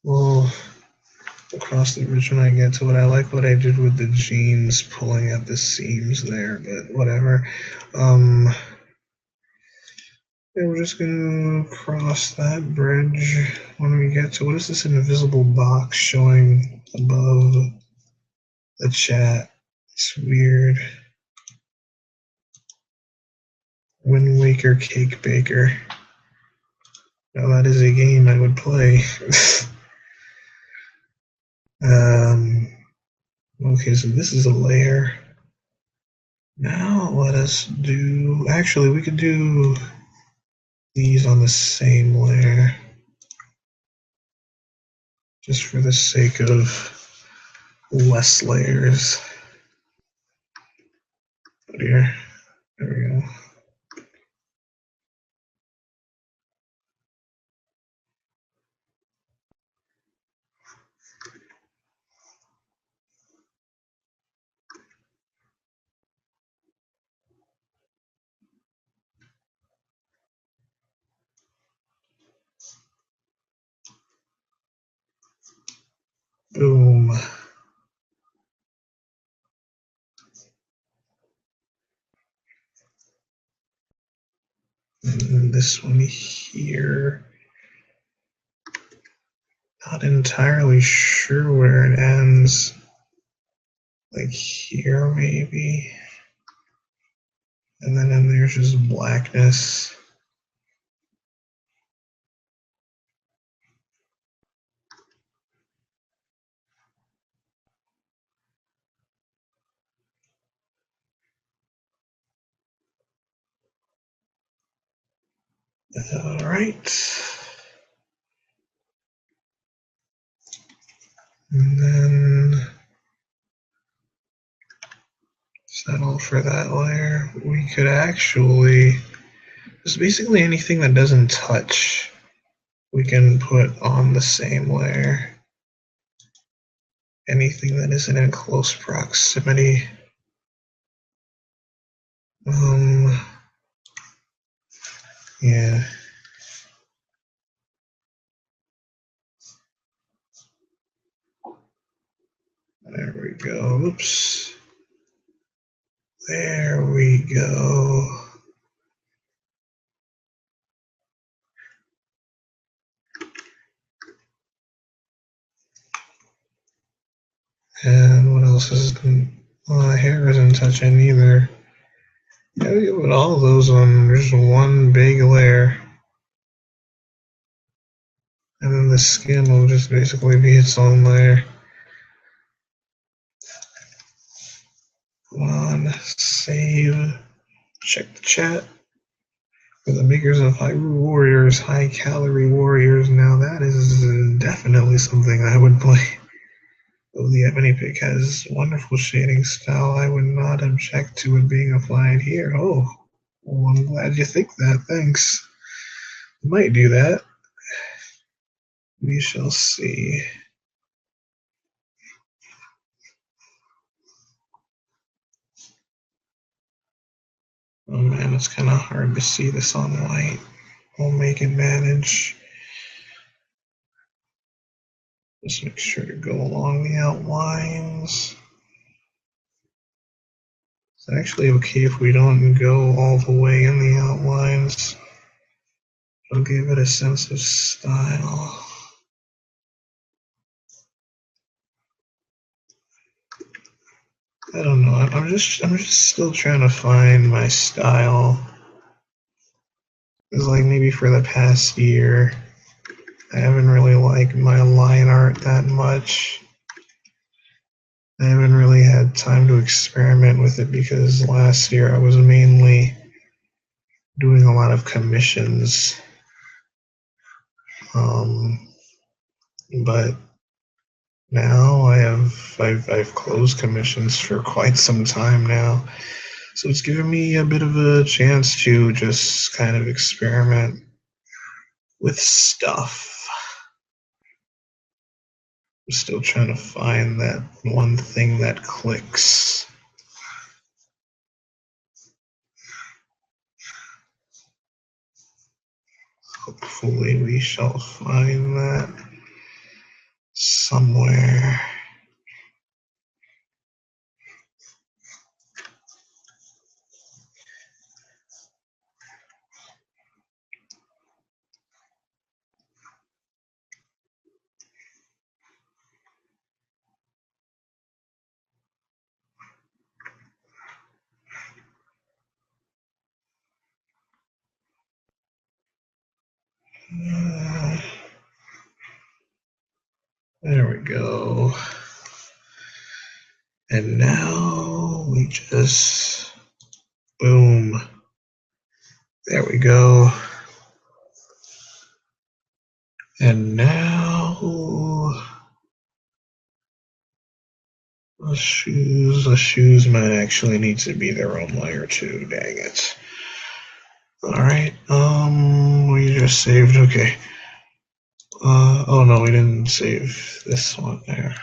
Well, across the bridge when I get to it. I like what I did with the jeans pulling at the seams there, but whatever. Yeah, we're just gonna cross that bridge when we get to what is this invisible box showing above the chat? It's weird. Wind Waker Cake Baker. Now that is a game I would play. Okay, so this is a layer. Now let us do, actually we could do these on the same layer, just for the sake of less layers. Oh dear, there we go. Boom. And this one here, not entirely sure where it ends. Like here maybe. And then there's just blackness. All right. And then settle for that layer. We could actually, just basically anything that doesn't touch, we can put on the same layer. Anything that isn't in close proximity. Yeah. There we go. Oops. There we go. And what else is, well, the hair isn't touching either. Yeah, we put all those on just one big layer. And then the skin will just basically be its own layer. Come on, save. Check the chat. For the makers of Hyrule Warriors, High Calorie Warriors, now that is definitely something I would play. Though the Ebony Pick has wonderful shading style, I would not object to it being applied here. Oh, well, I'm glad you think that. Thanks. Might do that. We shall see. Oh man, it's kind of hard to see this on white. We'll make it manage. Just make sure to go along the outlines. It's actually okay if we don't go all the way in the outlines. It'll give it a sense of style. I don't know. I'm just still trying to find my style. It's like maybe for the past year, I haven't really liked my line art that much. I haven't really had time to experiment with it because last year I was mainly doing a lot of commissions. But now I've closed commissions for quite some time now. So it's given me a bit of a chance to just kind of experiment with stuff. I'm still trying to find that one thing that clicks. Hopefully we shall find that somewhere. There we go. And now we just, boom. There we go. And now the shoes might actually need to be their own layer too, dang it. Alright, we just saved, okay. Oh no, we didn't save this one there.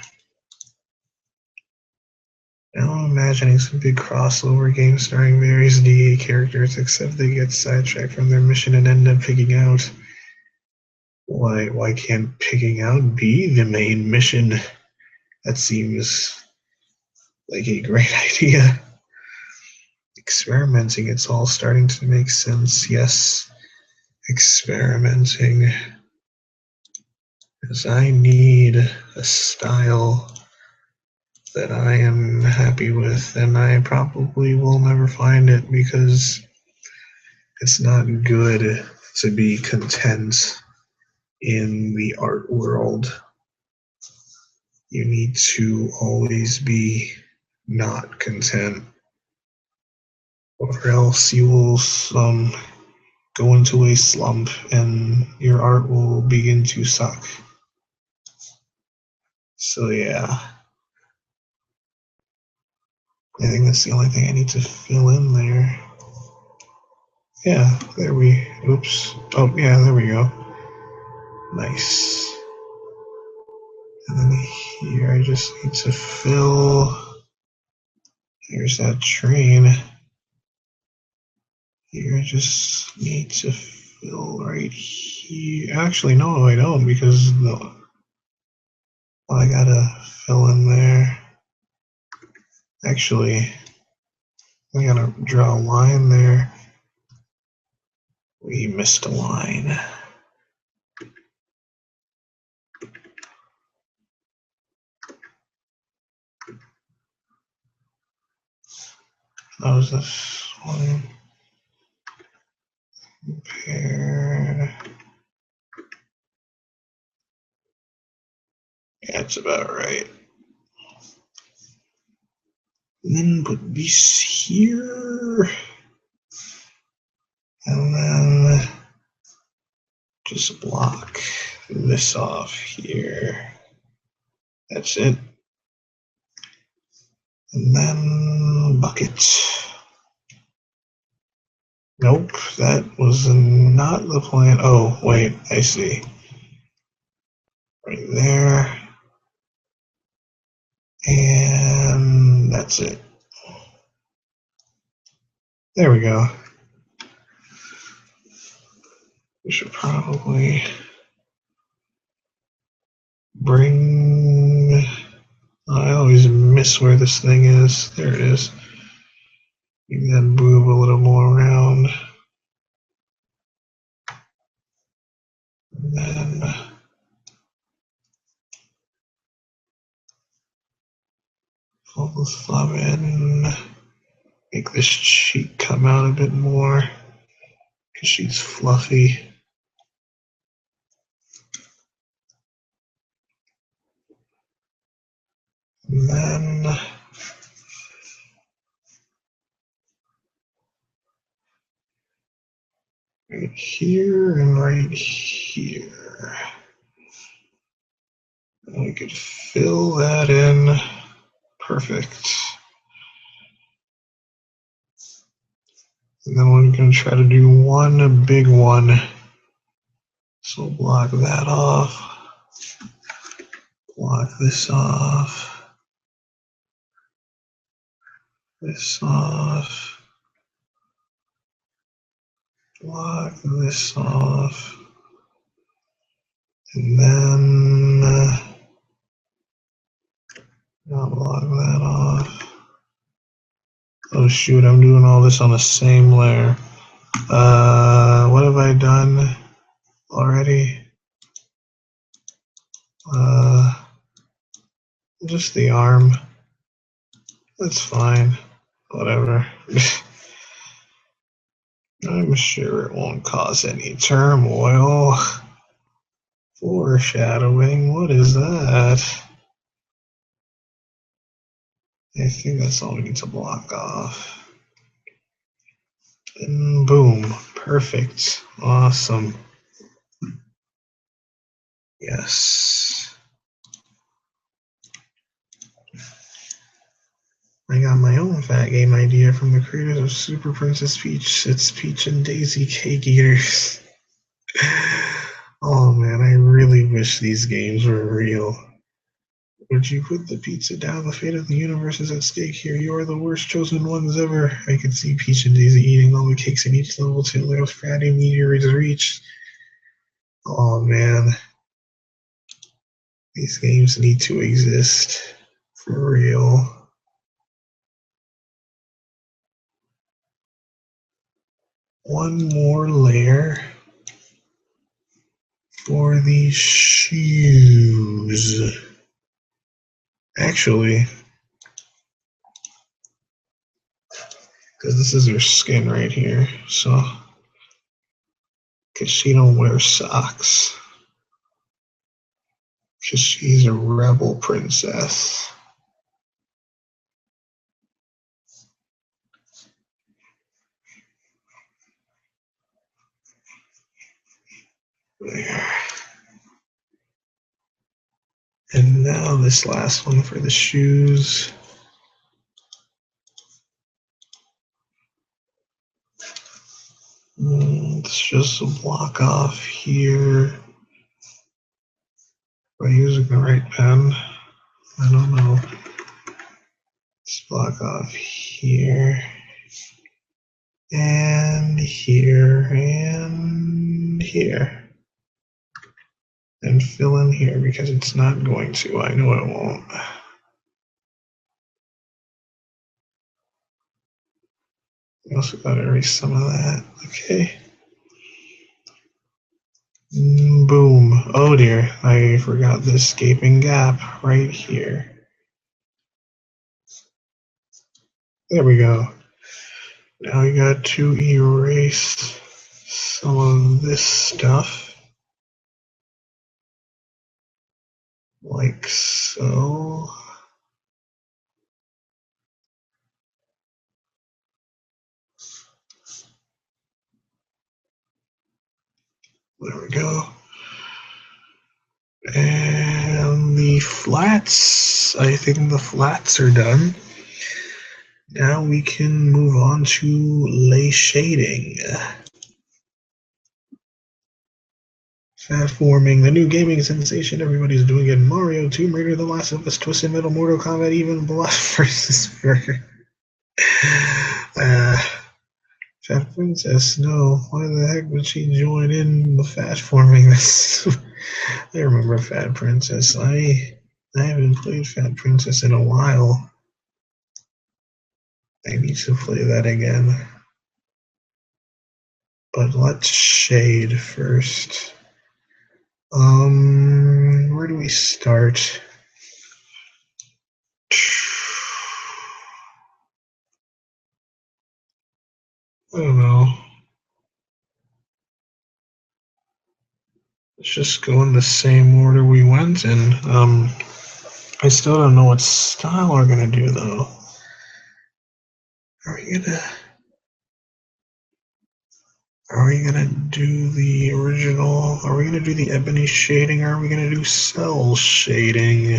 Now I'm imagining some big crossover game starring various DA characters, except they get sidetracked from their mission and end up picking out. Why can't picking out be the main mission? That seems like a great idea. Experimenting, it's all starting to make sense. Yes, experimenting. Because I need a style that I am happy with, and I probably will never find it because it's not good to be content in the art world. You need to always be not content, or else you will go into a slump and your art will begin to suck. So yeah, I think that's the only thing I need to fill in there. Yeah, oops. Oh yeah, there we go. Nice. And then here I just need to fill, here's that train. Here I just need to fill right here. Actually, no, I don't, because I gotta fill in there. Actually, I gotta draw a line there. We missed a line. That was this one. Compare. That's about right. And then put this here. And then just block this off here. That's it. And then bucket. Nope, that was not the plan. Oh, wait, I see. Right there. And that's it. There we go. We should probably bring... I always miss where this thing is. There it is. You can then move a little more around. And then pull the thumb in. Make this cheek come out a bit more because she's fluffy. And then right here and right here. And we could fill that in. Perfect. And then we're going to try to do one big one. So block that off. Block this off. This off. Block this off. And then I'll block that off. Oh shoot, I'm doing all this on the same layer. What have I done already? Just the arm. That's fine. Whatever. I'm sure it won't cause any turmoil. Foreshadowing, what is that? I think that's all we need to block off. And boom, perfect, awesome. Yes. I got my own fat game idea from the creators of Super Princess Peach. It's Peach and Daisy Cake Eaters. Oh man, I really wish these games were real. Would you put the pizza down? The fate of the universe is at stake here. You are the worst chosen ones ever. I could see Peach and Daisy eating all the cakes in each level till their fatty meteor is reached. Oh man. These games need to exist. For real. One more layer for these shoes. Actually, because this is her skin right here, so because she don't wear socks, because she's a rebel princess. There. And now this last one for the shoes. Let's just block off here. By using the right pen, I don't know. Let's block off here, and here, and here. And fill in here because it's not going to. I know it won't. I also got to erase some of that. Okay. Boom. Oh dear, I forgot this gaping gap right here. There we go. Now we got to erase some of this stuff. like so. There we go. And the flats, I think the flats are done. Now we can move on to lay shading. Fat forming, the new gaming sensation. Everybody's doing it. Mario, Tomb Raider, The Last of Us, Twisted Metal, Mortal Kombat, even Blood versus Burger. Fat Princess, no. Why the heck would she join in the fat forming this? I remember Fat Princess. I haven't played Fat Princess in a while. I need to play that again. But let's shade first. Where do we start? I don't know. Let's just go in the same order we went in. I still don't know what style we're gonna do though. Are we gonna do the original? Are we gonna do the ebony shading? Or are we gonna do cell shading?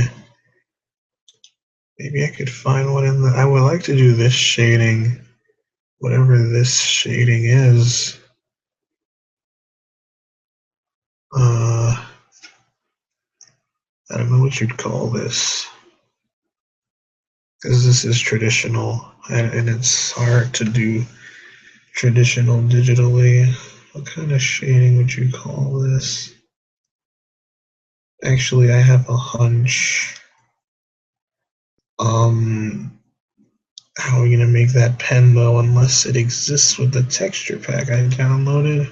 Maybe I could find one in the. I would like to do this shading, whatever this shading is. I don't know what you'd call this, because this is traditional, and it's hard to do traditional digitally. What kind of shading would you call this? Actually, I have a hunch. How are we gonna make that pen though, unless it exists with the texture pack I downloaded?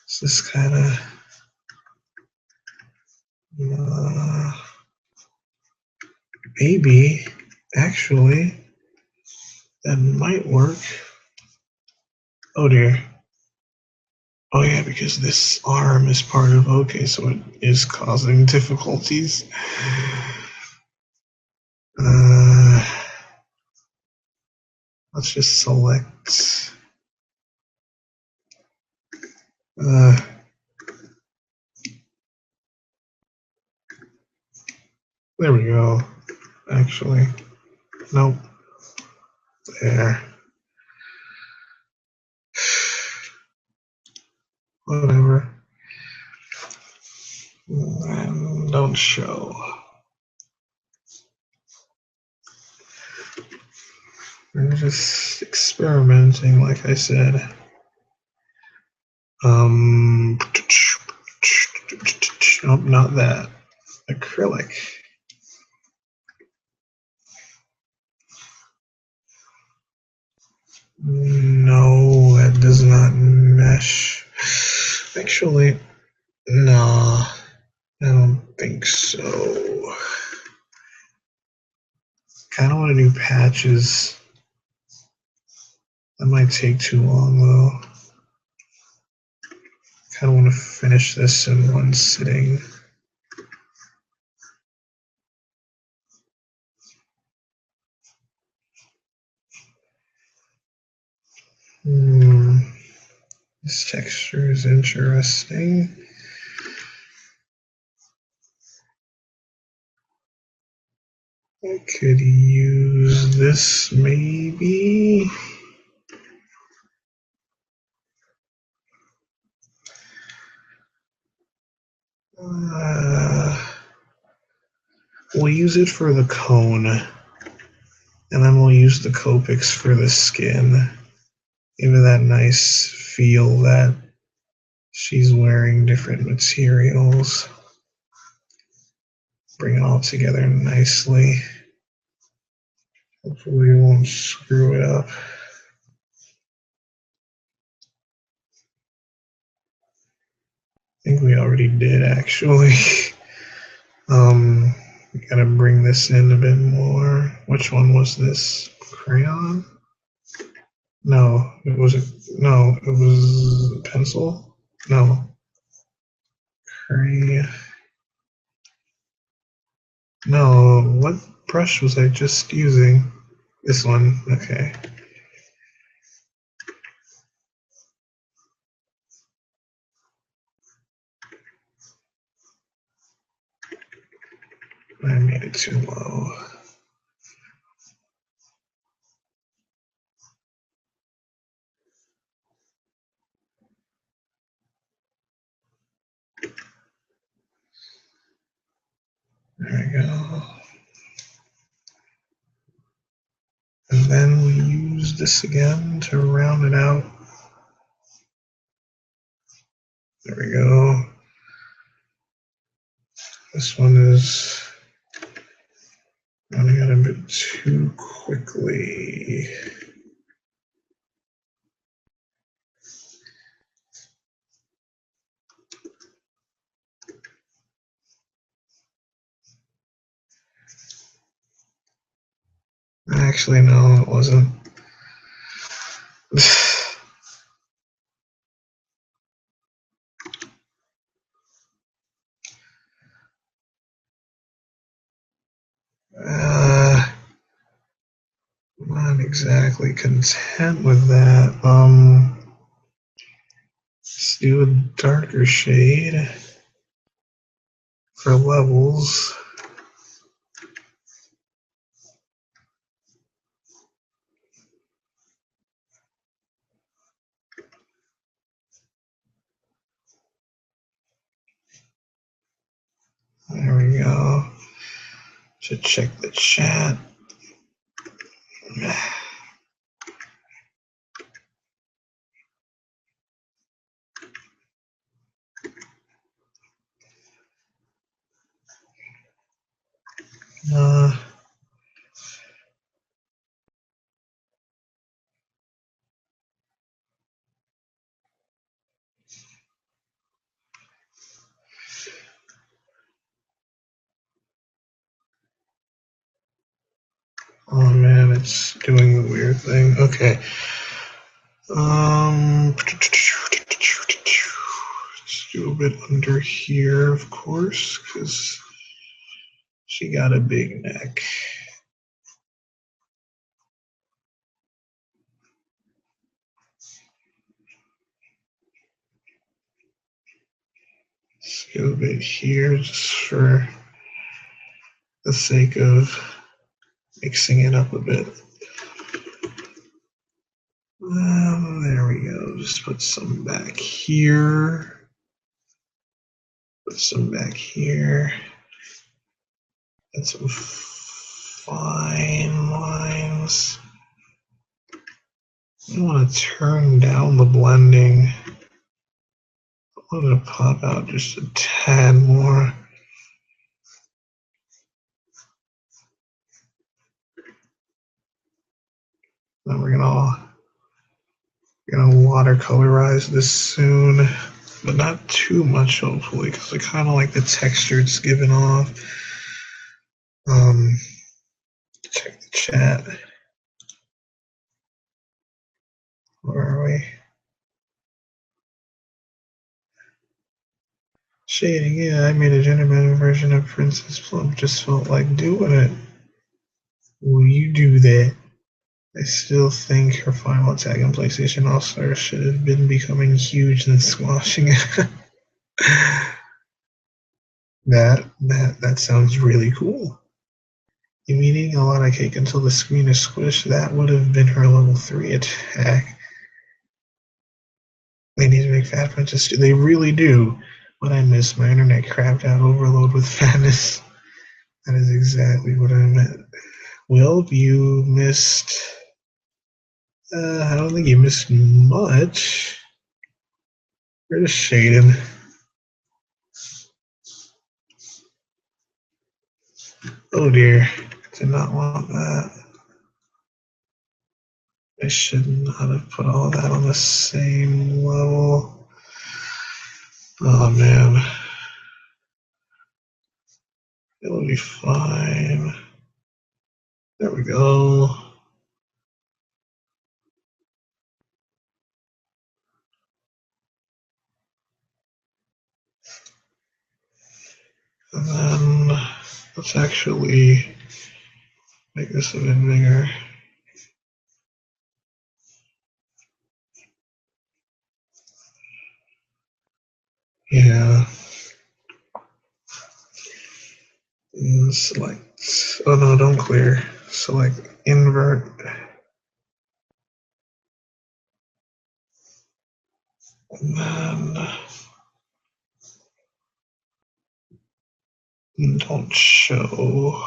It's this kind of maybe actually that might work. Oh dear. Oh yeah, because this arm is part of, okay, so it is causing difficulties. Let's just select. There we go. Actually, nope. There. Whatever. And don't show. We're just experimenting, like I said. Nope, not that. Acrylic. No, that does not mesh. Actually, no, I don't think so. Kind of want to do patches. That might take too long though. Kind of want to finish this in one sitting. This texture is interesting. I could use this maybe. We'll use it for the cone, and then we'll use the Copics for the skin. Give it that nice feel that she's wearing different materials. Bring it all together nicely. Hopefully we won't screw it up. I think we already did actually. We gotta bring this in a bit more. Which one was this? Crayon? No, it was pencil. No, Hurry. No, what brush was I just using? This one, okay. I made it too low. There we go. And then we use this again to round it out. There we go. This one is rounding out a bit too quickly. Actually, no, it wasn't. Not exactly content with that. Let's do a darker shade for levels. There we go. Should check the chat. Oh man, it's doing the weird thing. Okay. Let's do a bit under here, of course, because she got a big neck. Let's go a bit here just for the sake of mixing it up a bit. There we go. Just put some back here. Put some back here. And some fine lines. I want to turn down the blending. I want it to pop out just a tad more. Then we're gonna watercolorize this soon, but not too much, hopefully, because I kind of like the texture it's giving off. Check the chat. Where are we? Shading, yeah, I made a gender-bending version of Princess Plum. Just felt like doing it. Will you do that? I still think her final attack in PlayStation All-Stars should have been becoming huge and squashing it. That sounds really cool. You mean eating a lot of cake until the screen is squished? That would have been her level 3 attack. They need to make Fat Princess too. They really do. What I miss, my internet crapped out overload with fatness. That is exactly what I meant. Well, you missed. I don't think you missed much. You're just shading. Oh dear. Did not want that. I should not have put all that on the same level. Oh man. It'll be fine. There we go. And then let's actually make this a bit bigger. Yeah. And select, oh no, don't clear. Select invert. And then don't show.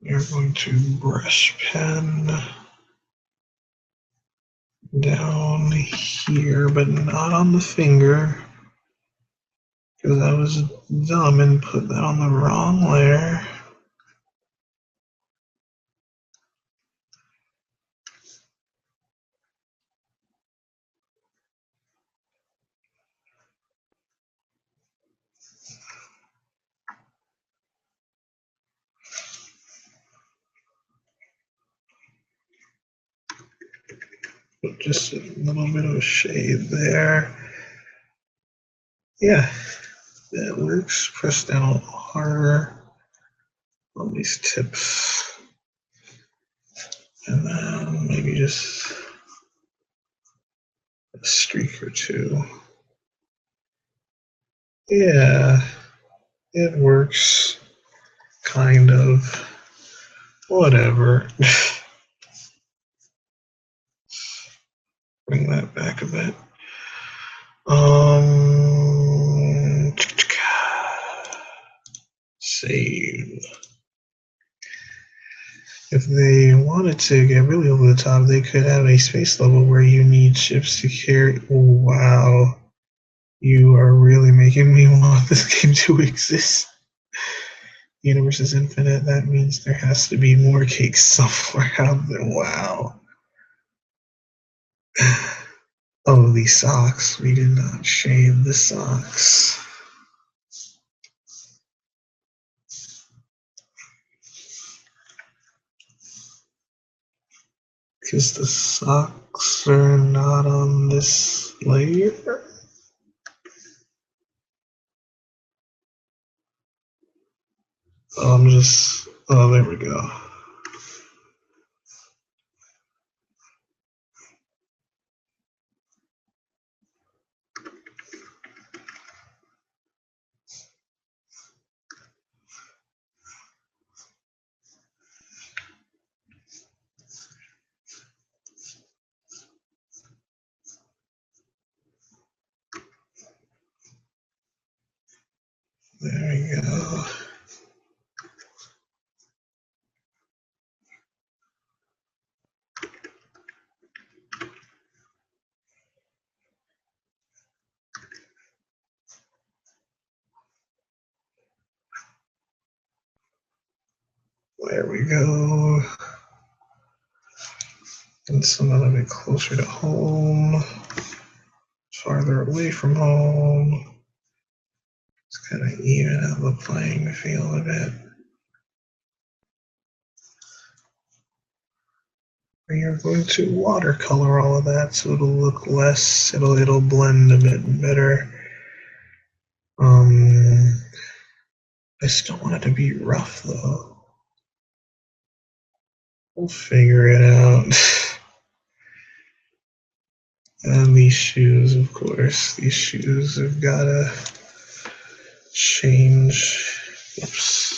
You're going to brush pen down here, but not on the finger, because I was dumb and put that on the wrong layer. Put just a little bit of a shade there. Yeah, that works. Press down a little harder on these tips. And then maybe just a streak or two. Yeah, it works. Kind of. Whatever. Bring that back a bit. Save. If they wanted to get really over the top, they could have a space level where you need ships to carry. Wow. You are really making me want this game to exist. The universe is infinite. That means there has to be more cakes somewhere out there. Wow. Oh, these socks. We did not shave the socks. Because the socks are not on this layer. Oh, there we go. There we go. There we go. And some a little bit closer to home, farther away from home. It's kind of even out the playing field a bit. We are going to watercolor all of that so it'll look less, it'll blend a bit better. I still want it to be rough though. We'll figure it out. And these shoes, of course, these shoes have gotta change. Oops.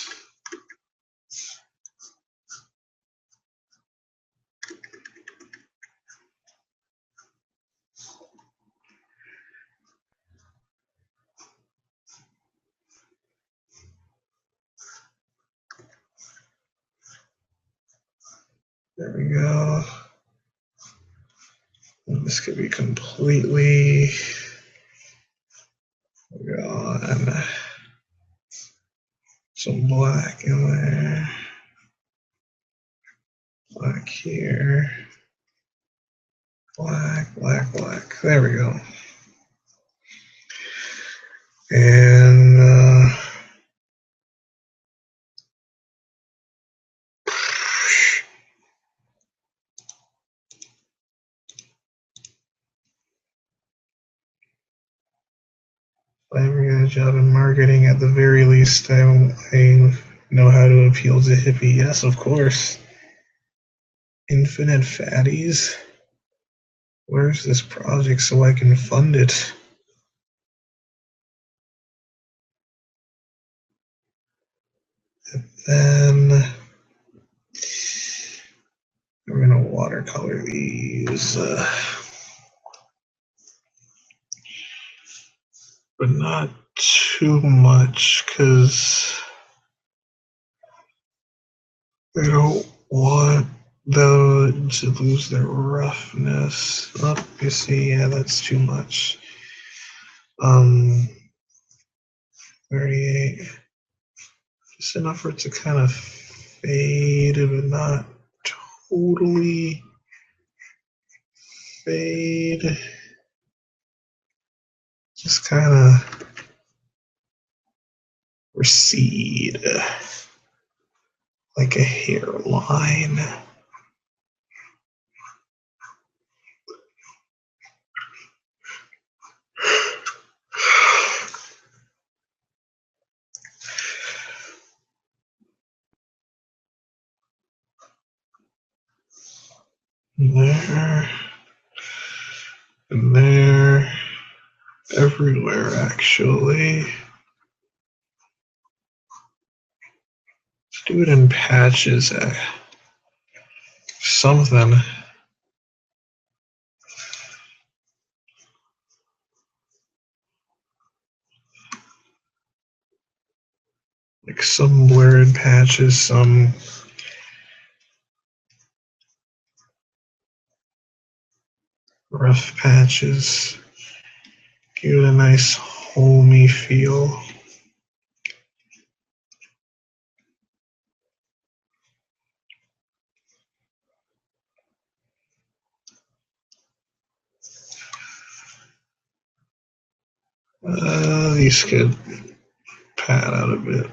There we go. And this could be completely gone. Some black in there. Black here. Black, black, black. There we go. And I ever get a job in marketing, at the very least, I know how to appeal to hippie. Yes, of course. Infinite fatties? Where's this project so I can fund it? And then we're gonna watercolor these, but not too much, because I don't want them to lose their roughness. Oh, you see, yeah, that's too much. 38. Just enough for it to kind of fade, but not totally fade. Just kind of recede like a hairline. There and there, everywhere actually. Let's do it in patches. Something. Like some blurred patches, some rough patches. Give it a nice homey feel. These could pad out a bit.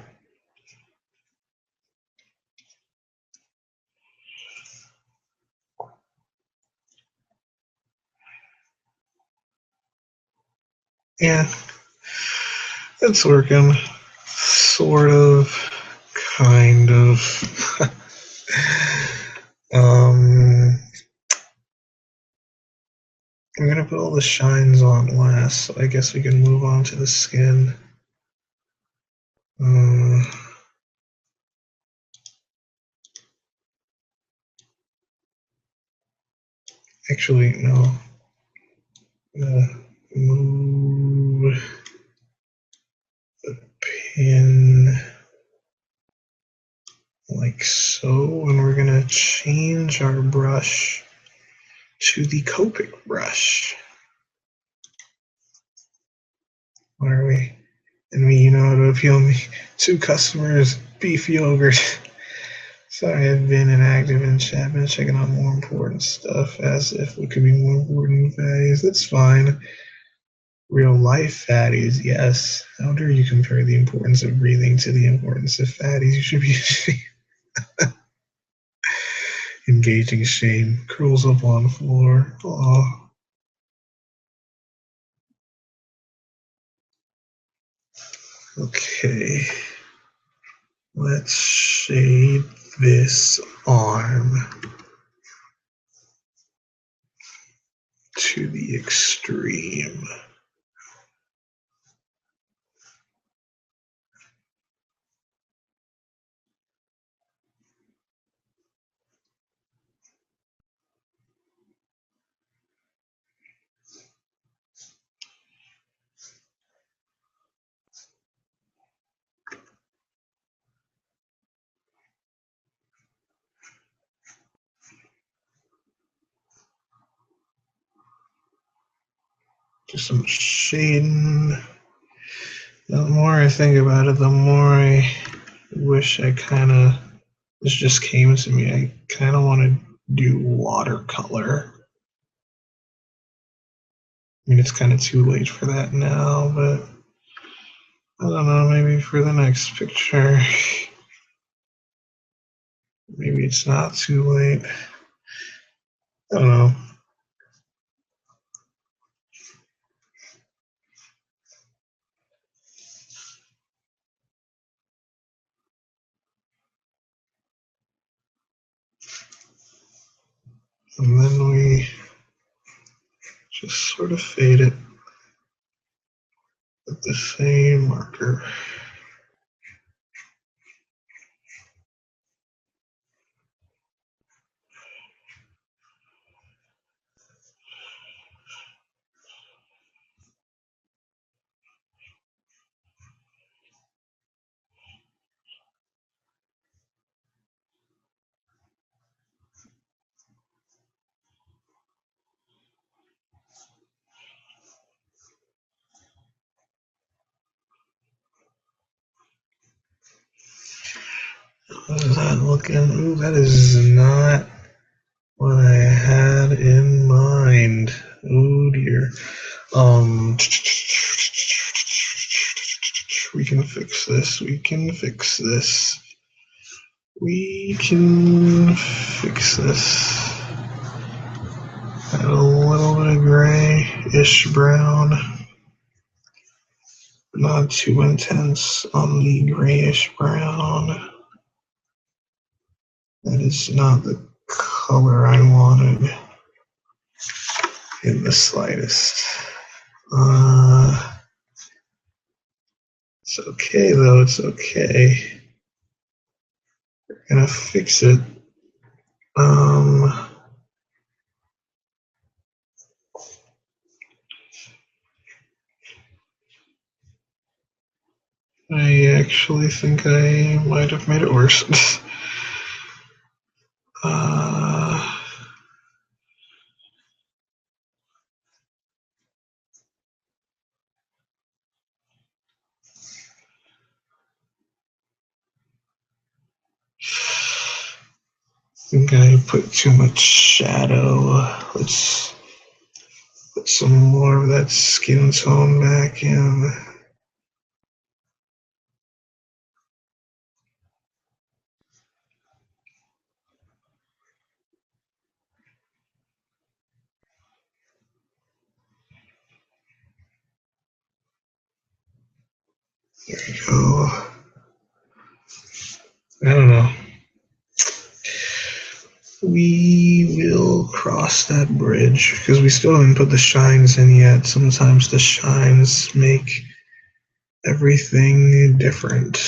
Yeah, it's working. Sort of, kind of. I'm gonna put all the shines on last, so I guess we can move on to the skin. Actually, no. Move the pin like so, and we're gonna change our brush to the Copic brush. What are we? And me, you know how to appeal me to customers, beef yogurt. Sorry, I've been inactive in chat, been checking out more important stuff, as if it could be more important fatties. That's fine. Real life fatties, yes. How dare you compare the importance of breathing to the importance of fatties? You should be engaging shame. Curls up on floor. Aw. Okay. Let's shade this arm to the extreme. Do some shading. The more I think about it, the more I wish I kind of, this just came to me, I kind of want to do watercolor. I mean, it's kind of too late for that now, but I don't know, maybe for the next picture. Maybe it's not too late. I don't know. And then we just sort of fade it with the same marker. What is that looking? Ooh, that is not what I had in mind. Oh dear. We can fix this. We can fix this. We can fix this. Add a little bit of grayish brown. Not too intense on the grayish brown. That is not the color I wanted in the slightest. It's okay though, it's okay. We're gonna fix it. I actually think I might have made it worse. I think I put too much shadow. Let's put some more of that skin tone back in. There we go. I don't know. We will cross that bridge because we still haven't put the shines in yet. Sometimes the shines make everything different.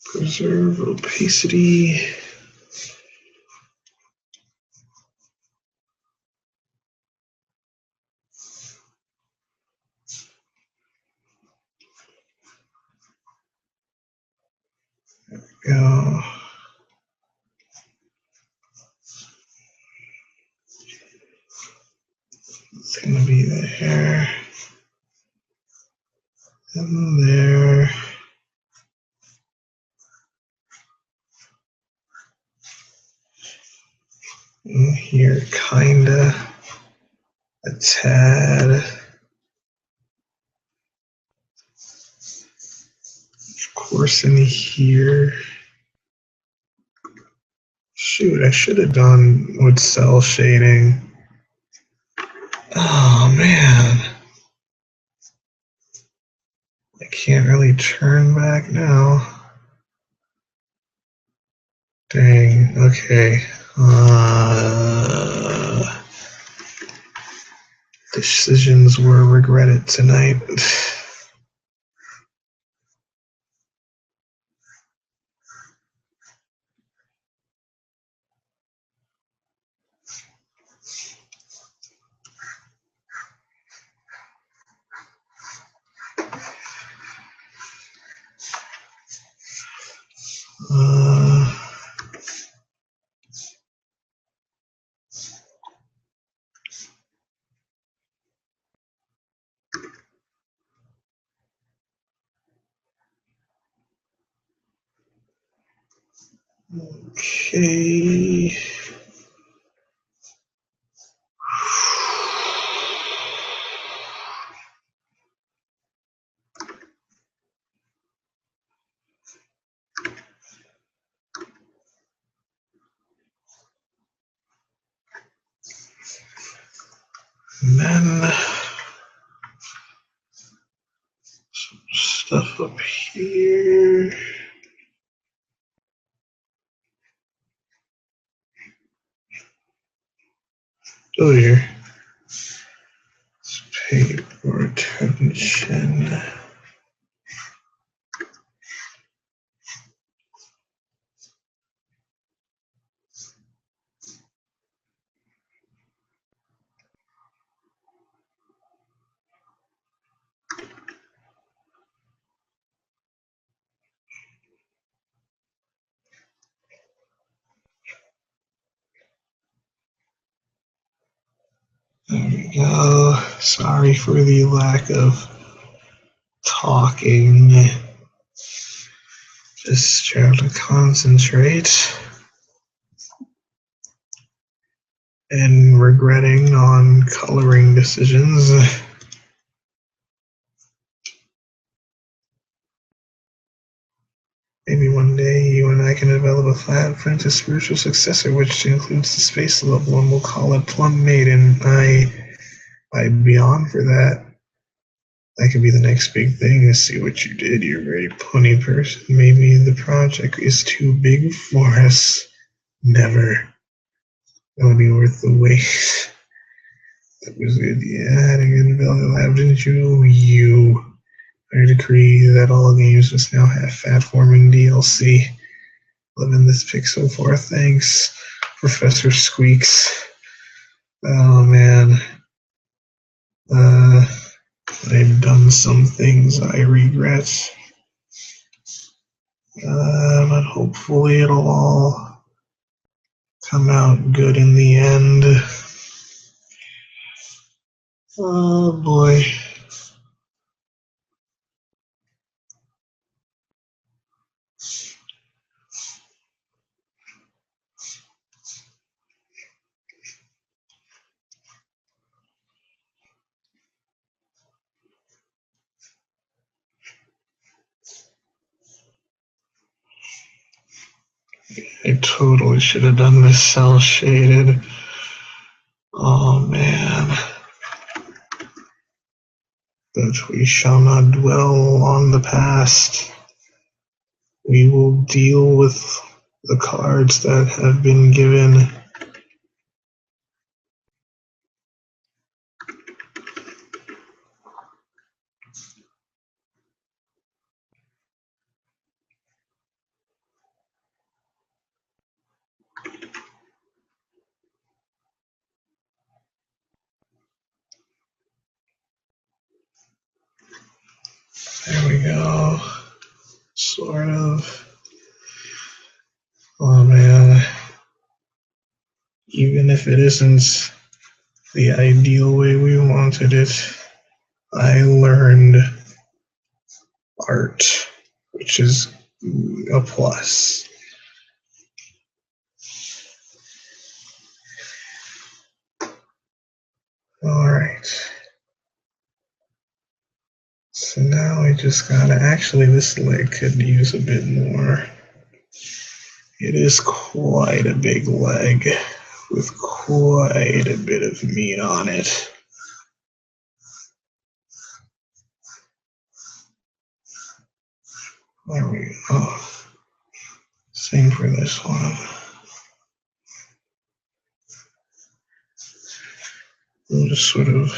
Preserve opacity. Go. It's gonna be there and there. And here, kinda. A tad. Of course, in here. Shoot, I should have done with cell shading. Oh man. I can't really turn back now. Dang, okay. Decisions were regretted tonight. Okay. And then here. Oh dear. Let's pay more attention. There we go. Sorry for the lack of talking. Just trying to concentrate and regretting on coloring decisions. Maybe one day you and I can develop a flat to spiritual successor, which includes the space level, and we'll call it Plum Maiden. I'd be on for that. That could be the next big thing. I see what you did. You're a very punny person. Maybe the project is too big for us. Never. It'll be worth the wait. That was good. Yeah, had a good value lab, didn't you? I decree that all games must now have fat forming DLC. Loving this pick so far. Thanks, Professor Squeaks. Oh man. I've done some things I regret. But hopefully it'll all come out good in the end. Oh boy. I totally should have done this cell shaded. Oh man. But we shall not dwell on the past. We will deal with the cards that have been given. There we go. Sort of. Oh man. Even if it isn't the ideal way we wanted it, I learned art, which is a plus. Alright. So now we just gotta, actually this leg could use a bit more. It is quite a big leg with quite a bit of meat on it. There we go. Same for this one. We'll just sort of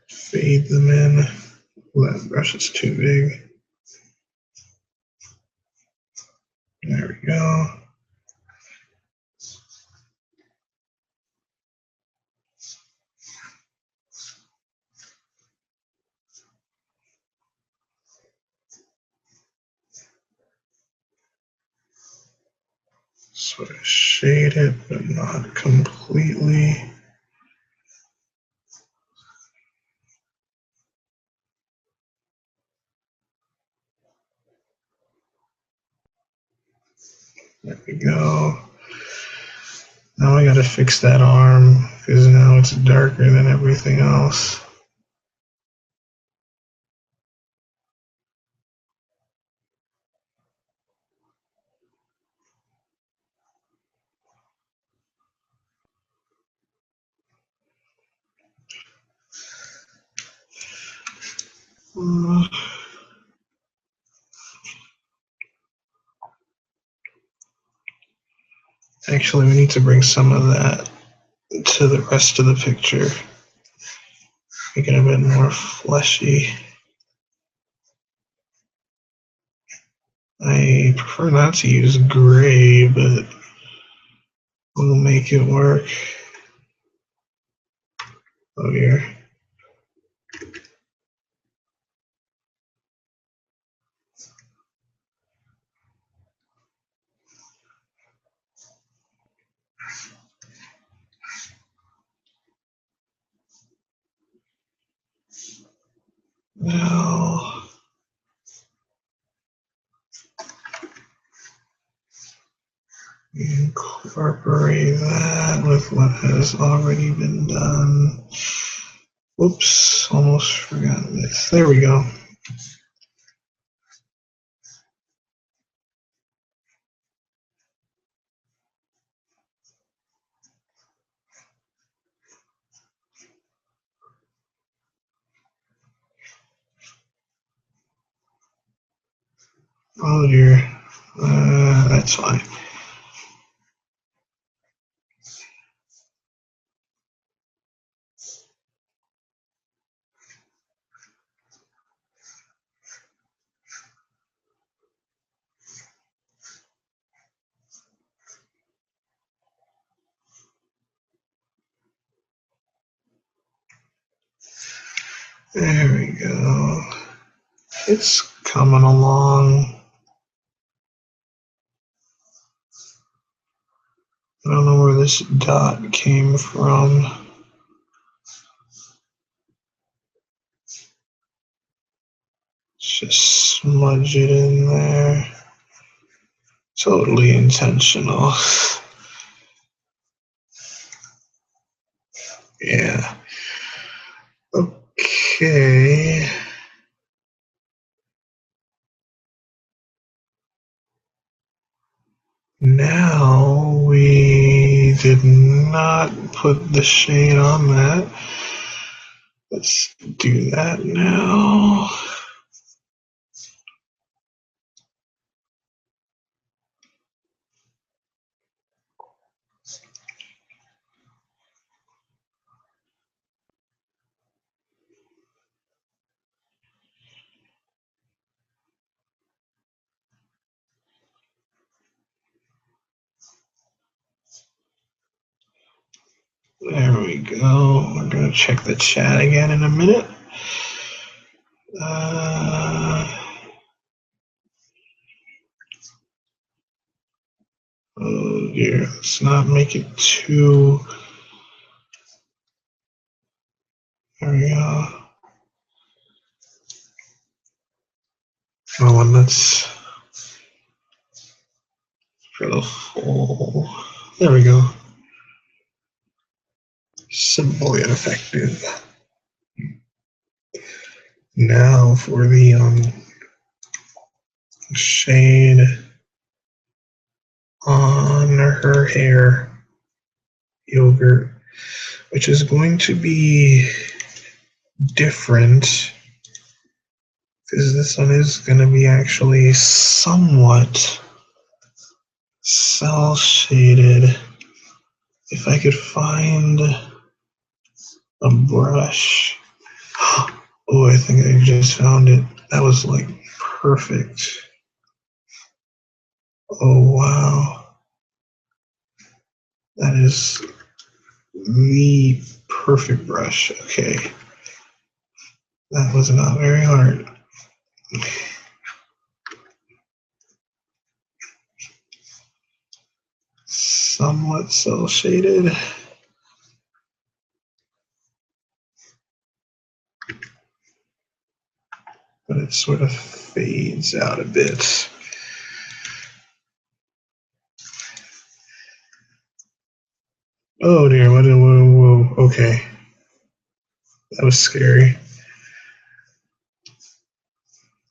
fade them in. That brush is too big. There we go. Sort of shade it, but not completely. There we go. Now I gotta fix that arm because now it's darker than everything else. Actually, we need to bring some of that to the rest of the picture. Make it a bit more fleshy. I prefer not to use gray, but we'll make it work. Oh dear. Now, incorporate that with what has already been done. Whoops, almost forgot this. There we go. Oh dear. That's fine. There we go. It's coming along. I don't know where this dot came from. Let's just smudge it in there. Totally intentional. Yeah. Okay. Now we did not put the shade on that. Let's do that now. There we go. We're going to check the chat again in a minute. Oh dear, let's not make it too. There we go. Oh, and that's for the full. There we go. Simple yet effective. Now for the shade on her hair, yogurt, which is going to be different because this one is going to be actually somewhat cell shaded. If I could find a brush. Oh, I think I just found it. That was like perfect. Oh, wow. That is the perfect brush. Okay. That was not very hard. Somewhat cell shaded. But it sort of fades out a bit. Oh dear, whoa, okay. That was scary.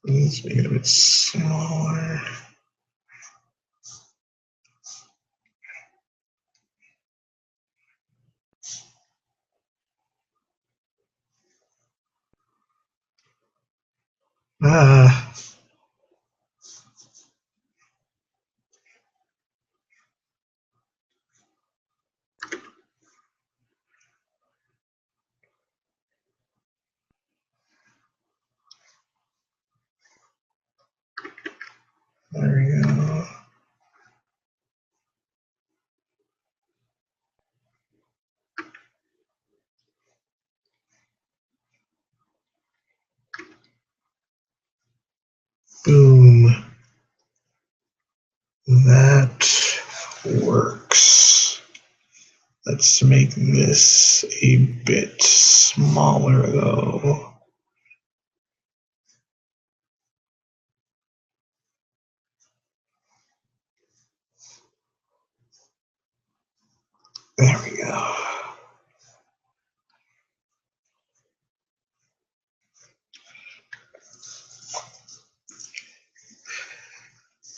Let's make it a bit smaller. Ah. Boom. That works. Let's make this a bit smaller though. There we go.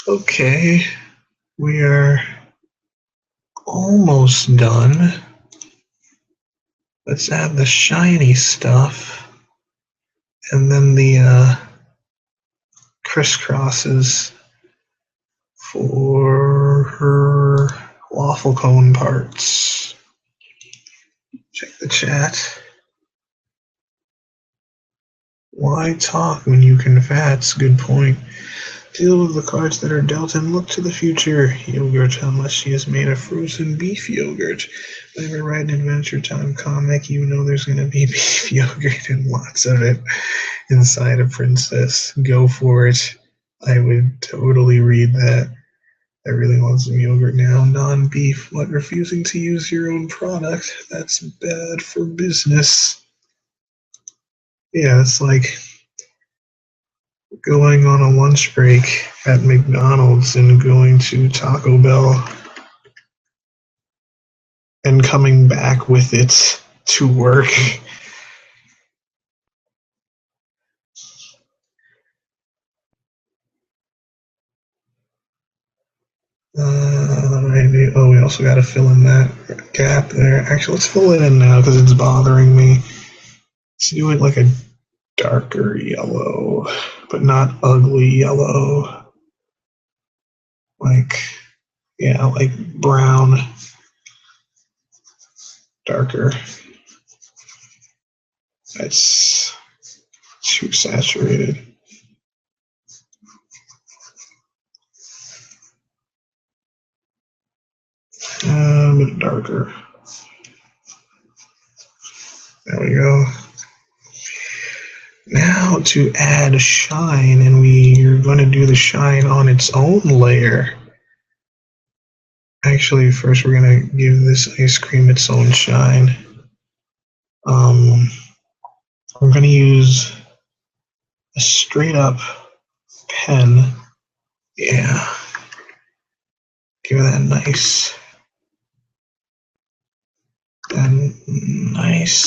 Okay, we are almost done. Let's add the shiny stuff and then the crisscrosses for her waffle cone parts. Check the chat. Why talk when you can fats? Good point. Deal with the cards that are dealt and look to the future. Yogurt, unless she is made of frozen beef yogurt. Whenever I write an Adventure Time comic, you know there's going to be beef yogurt and lots of it inside a princess. Go for it. I would totally read that. I really want some yogurt now. Non-beef. What? Refusing to use your own product? That's bad for business. Yeah, it's like going on a lunch break at McDonald's and going to Taco Bell and coming back with it to work. Oh, we also got to fill in that gap there. Actually, let's fill it in now because it's bothering me. Let's do it like a darker yellow, but not ugly yellow. Like, yeah, like brown, darker. That's too saturated. A bit darker. There we go. Now to add shine, and we're going to do the shine on its own layer. Actually, first we're going to give this ice cream its own shine. I'm going to use a straight up pen. Yeah. Give it that nice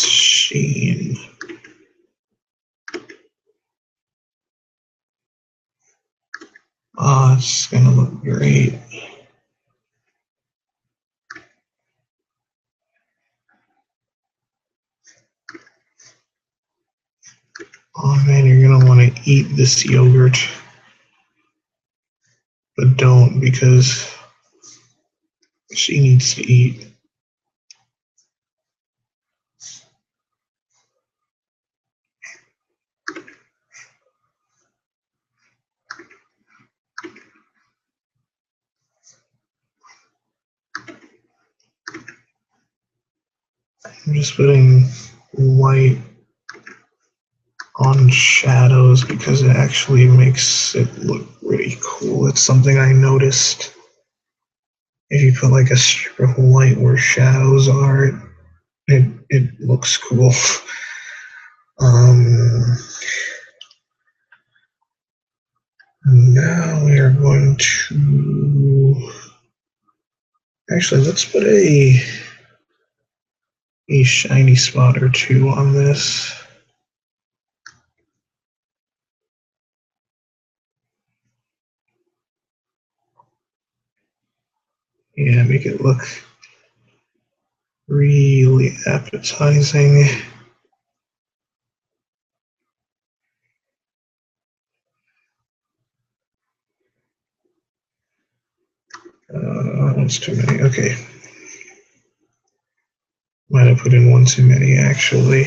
sheen. Oh, it's going to look great. Oh man, you're going to want to eat this yogurt. But don't, because she needs to eat. I'm just putting white on shadows because it actually makes it look really cool. It's something I noticed. If you put like a strip of white where shadows are, it looks cool. Now we are going to actually let's put a shiny spot or two on this. Yeah, make it look really appetizing. That's too many. Okay. Might have put in one too many, actually.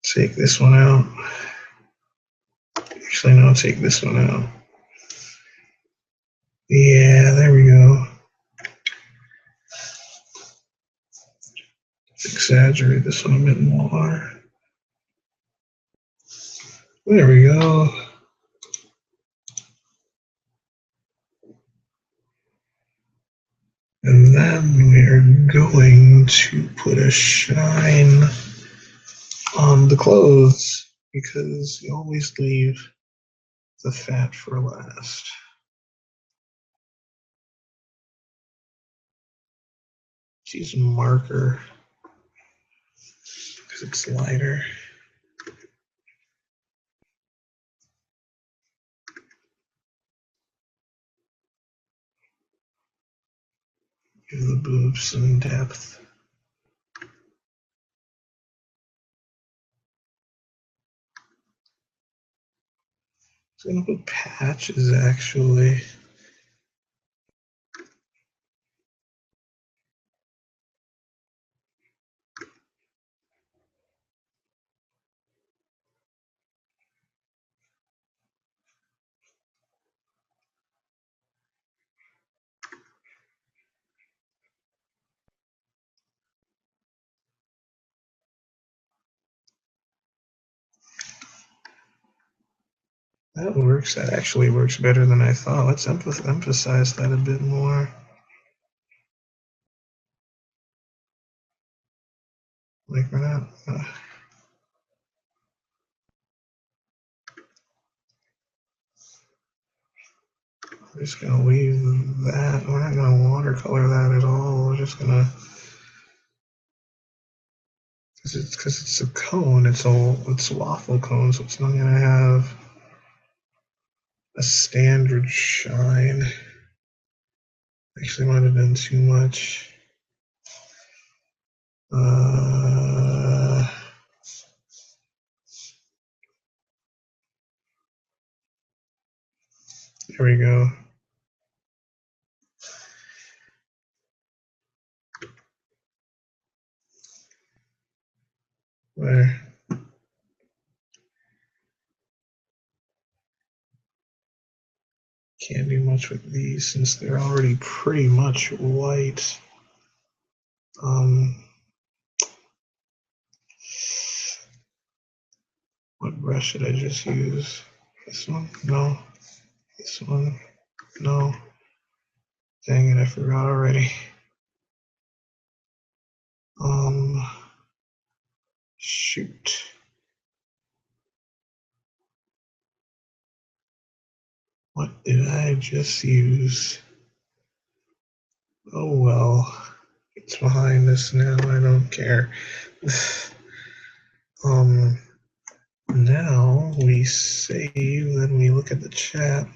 Take this one out. Actually, no, take this one out. Yeah, there we go. Exaggerate this one a bit more. There we go. And then we're going to put a shine on the clothes because you always leave the fat for last. Let's use marker because it's lighter. Give the boobs some depth. I'm gonna put patches actually. That works. That actually works better than I thought. Let's emphasize that a bit more. Like we're not. We're just gonna leave that. We're not gonna watercolor that at all. We're just gonna, because it's a cone. It's waffle cone, so it's not gonna have a standard shine. Actually, might have been too much. There we go. There. Can't do much with these since they're already pretty much white. What brush should I just use? This one? No. This one? No. Dang it, I forgot already. Shoot. What did I just use? Oh well. It's behind us now, I don't care. Now we save, then we look at the chat.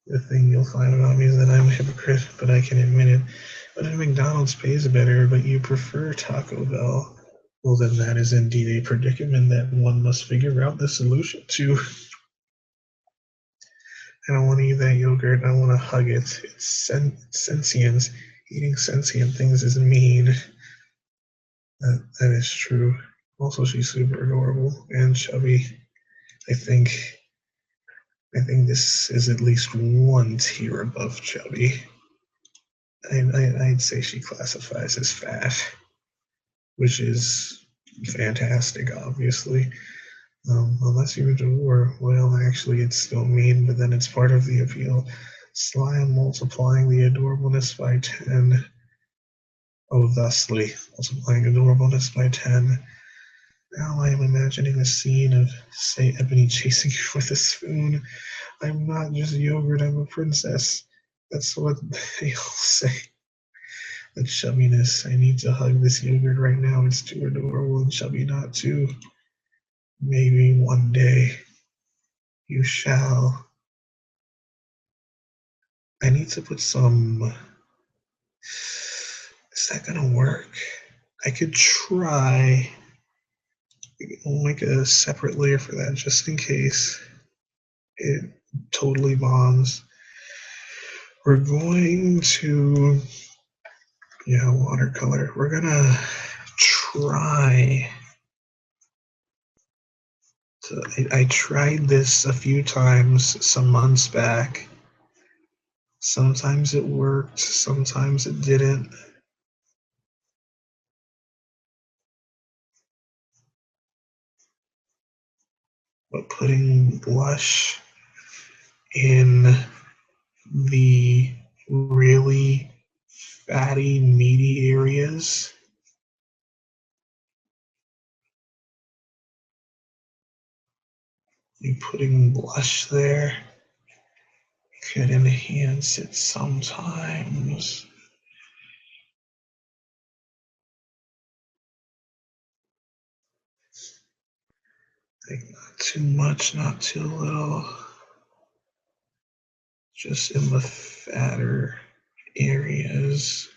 The thing you'll find about me is that I'm a hypocrite, but I can admit it. But if McDonald's pays better, but you prefer Taco Bell, well then that is indeed a predicament that one must figure out the solution to. I don't want to eat that yogurt, I want to hug it. It's sentience. Eating sentient things is mean. That is true. Also, she's super adorable and chubby. I think this is at least one tier above chubby. I'd say she classifies as fat, which is fantastic, obviously. Unless you adore, well, actually, it's still mean, but then it's part of the appeal. Slime multiplying the adorableness by 10. Oh, thusly, multiplying adorableness by 10. Now I am imagining a scene of, say, Ebony chasing you with a spoon. I'm not just yogurt, I'm a princess. That's what they all say. The chubbiness. I need to hug this yogurt right now. It's too adorable and chubby not to. Maybe one day you shall. I need to put some. Is that gonna work? I could try. I'll make a separate layer for that just in case it totally bombs. We're going to, yeah, watercolor. We're gonna try. So I tried this a few times some months back. Sometimes it worked, sometimes it didn't. but putting blush in the really fatty, meaty areas. You putting blush there could enhance it sometimes. Like not too much, not too little. Just in the fatter areas.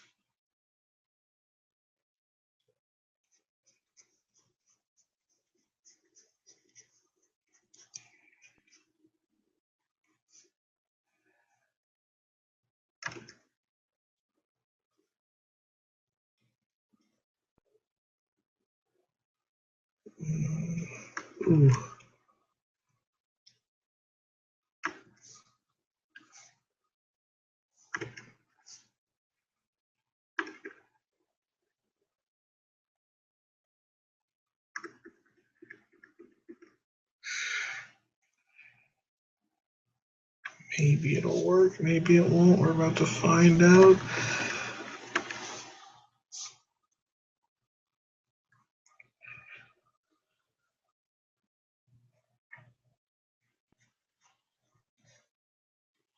Ooh. Maybe it'll work, maybe it won't. We're about to find out.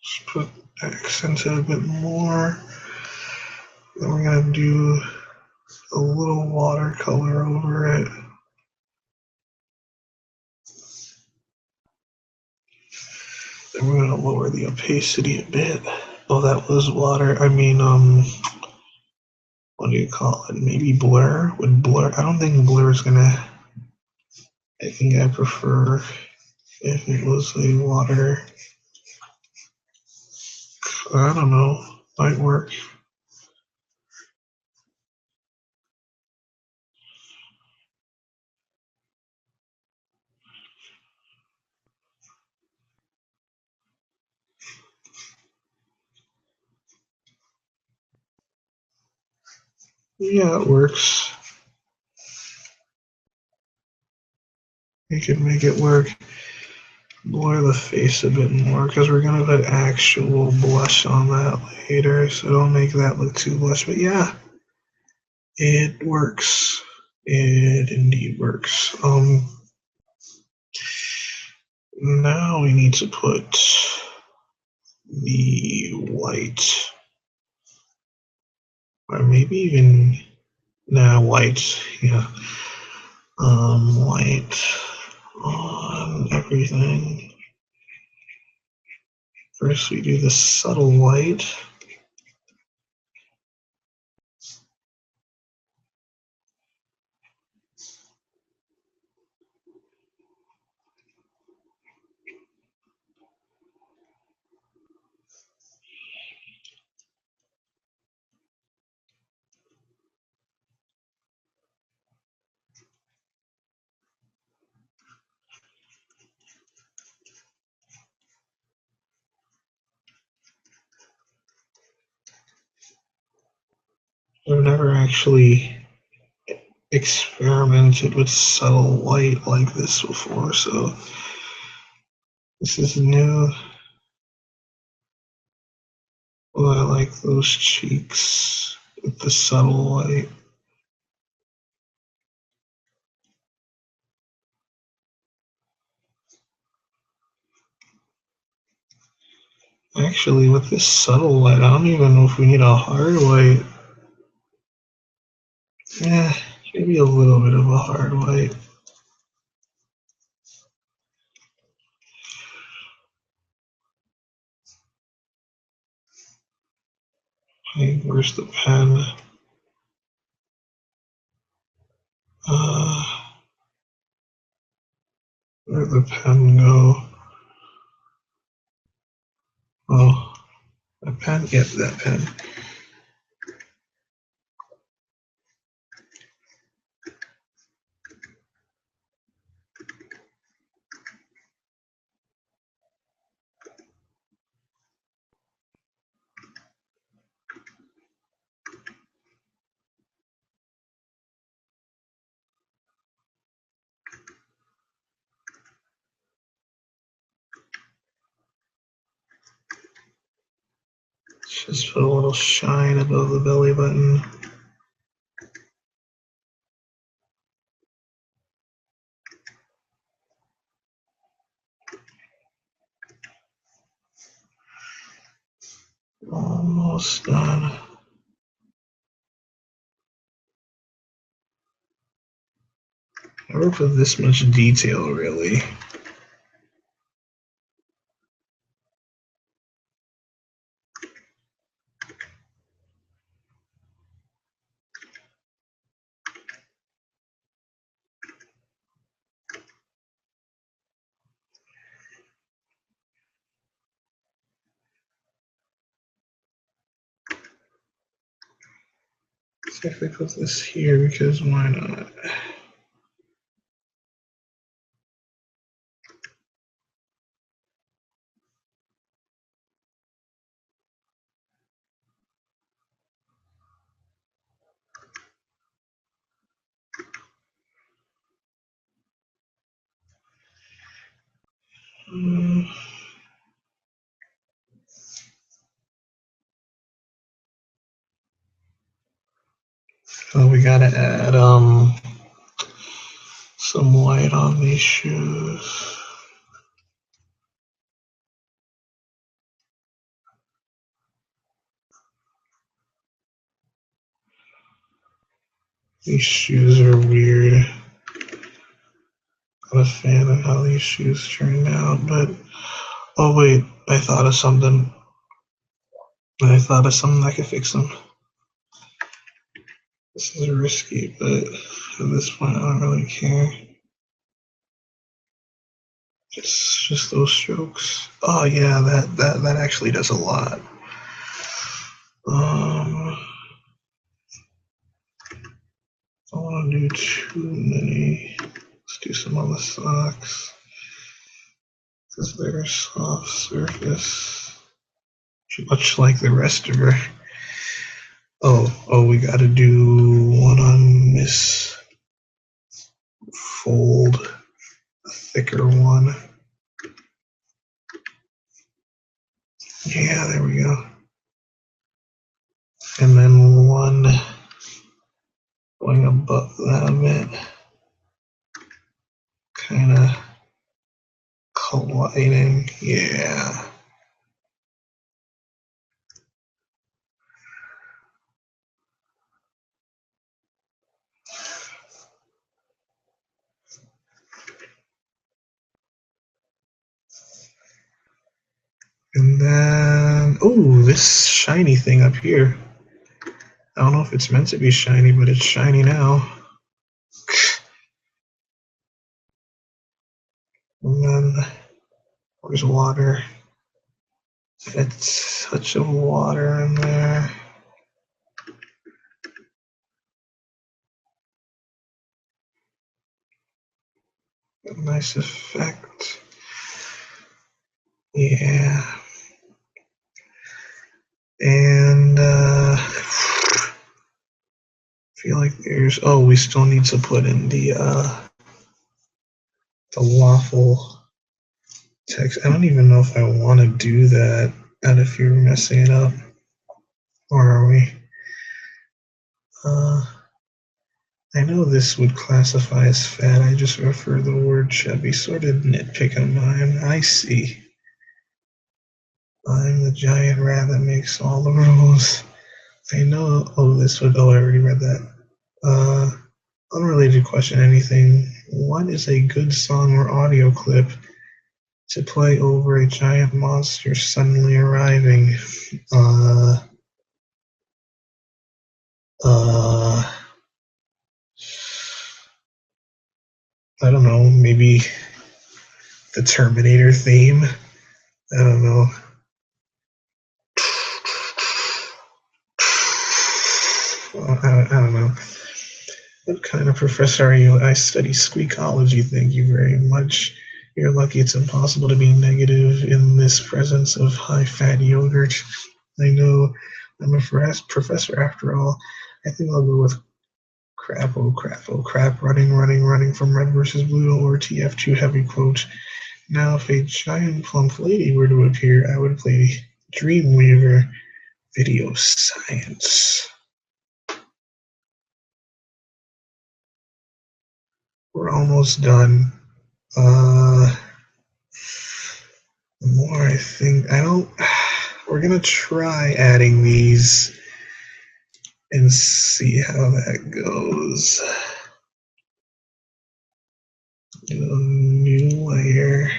Just put accents a bit more. Then we're gonna do a little watercolor over it. Then we're gonna lower the opacity a bit. Oh, that was water. I mean, what do you call it? Maybe blur? Would blur? I don't think blur is gonna. I think I prefer if it was a water. I don't know. Might work. Yeah, it works. We can make it work. Blur the face a bit more because we're gonna put actual blush on that later, so don't make that look too blush. But yeah, it works. It indeed works. Now we need to put the white, or maybe even white. Yeah, white on everything. First, we do the subtle white. I've never actually experimented with subtle white like this before, so this is new. Oh, I like those cheeks with the subtle white. Actually, with this subtle white, I don't even know if we need a hard white. Yeah, maybe a little bit of a hard white. Hey, where's the pen? Where'd the pen go? Oh, that pen? Yep, that pen. Just put a little shine above the belly button. Almost done. Never put this much detail, really. See if I put this here, because why not? Oh, we gotta add some white on these shoes. These shoes are weird. Not a fan of how these shoes turned out, but oh wait, I thought of something. I could fix them. This is risky, but at this point I don't really care. Just those strokes. Oh yeah, that actually does a lot. Don't want to do too many. Let's do some on the socks. Because they're a soft surface. Much like the rest of her. Oh, we gotta do one on this fold, a thicker one. Yeah, there we go. And then one going above that a bit. Kind of colliding, yeah. And then, oh, this shiny thing up here. I don't know if it's meant to be shiny, but it's shiny now. And then there's water. A touch of water in there. A nice effect. Yeah. And I feel like there's, oh, we still need to put in the waffle text. I don't even know if I want to do that out of fear of messing it up. Or are we? I know this would classify as fat. I just refer the word chubby. Sort of nitpick of mine. I see. I'm the giant rat that makes all the rules. I know. Oh, this would. Oh, I already read that. Unrelated question. Anything. What is a good song or audio clip to play over a giant monster suddenly arriving? I don't know. Maybe the Terminator theme. I don't know. I don't know. What kind of professor are you? I study squeakology. Thank you very much. You're lucky it's impossible to be negative in this presence of high-fat yogurt. I know I'm a professor after all. I think I'll go with crap, oh crap, running from red versus blue, or TF2 heavy quote. Now, if a giant plump lady were to appear, I would play Dreamweaver. Video science. We're almost done. The more I think, we're gonna try adding these and see how that goes. Do a new layer.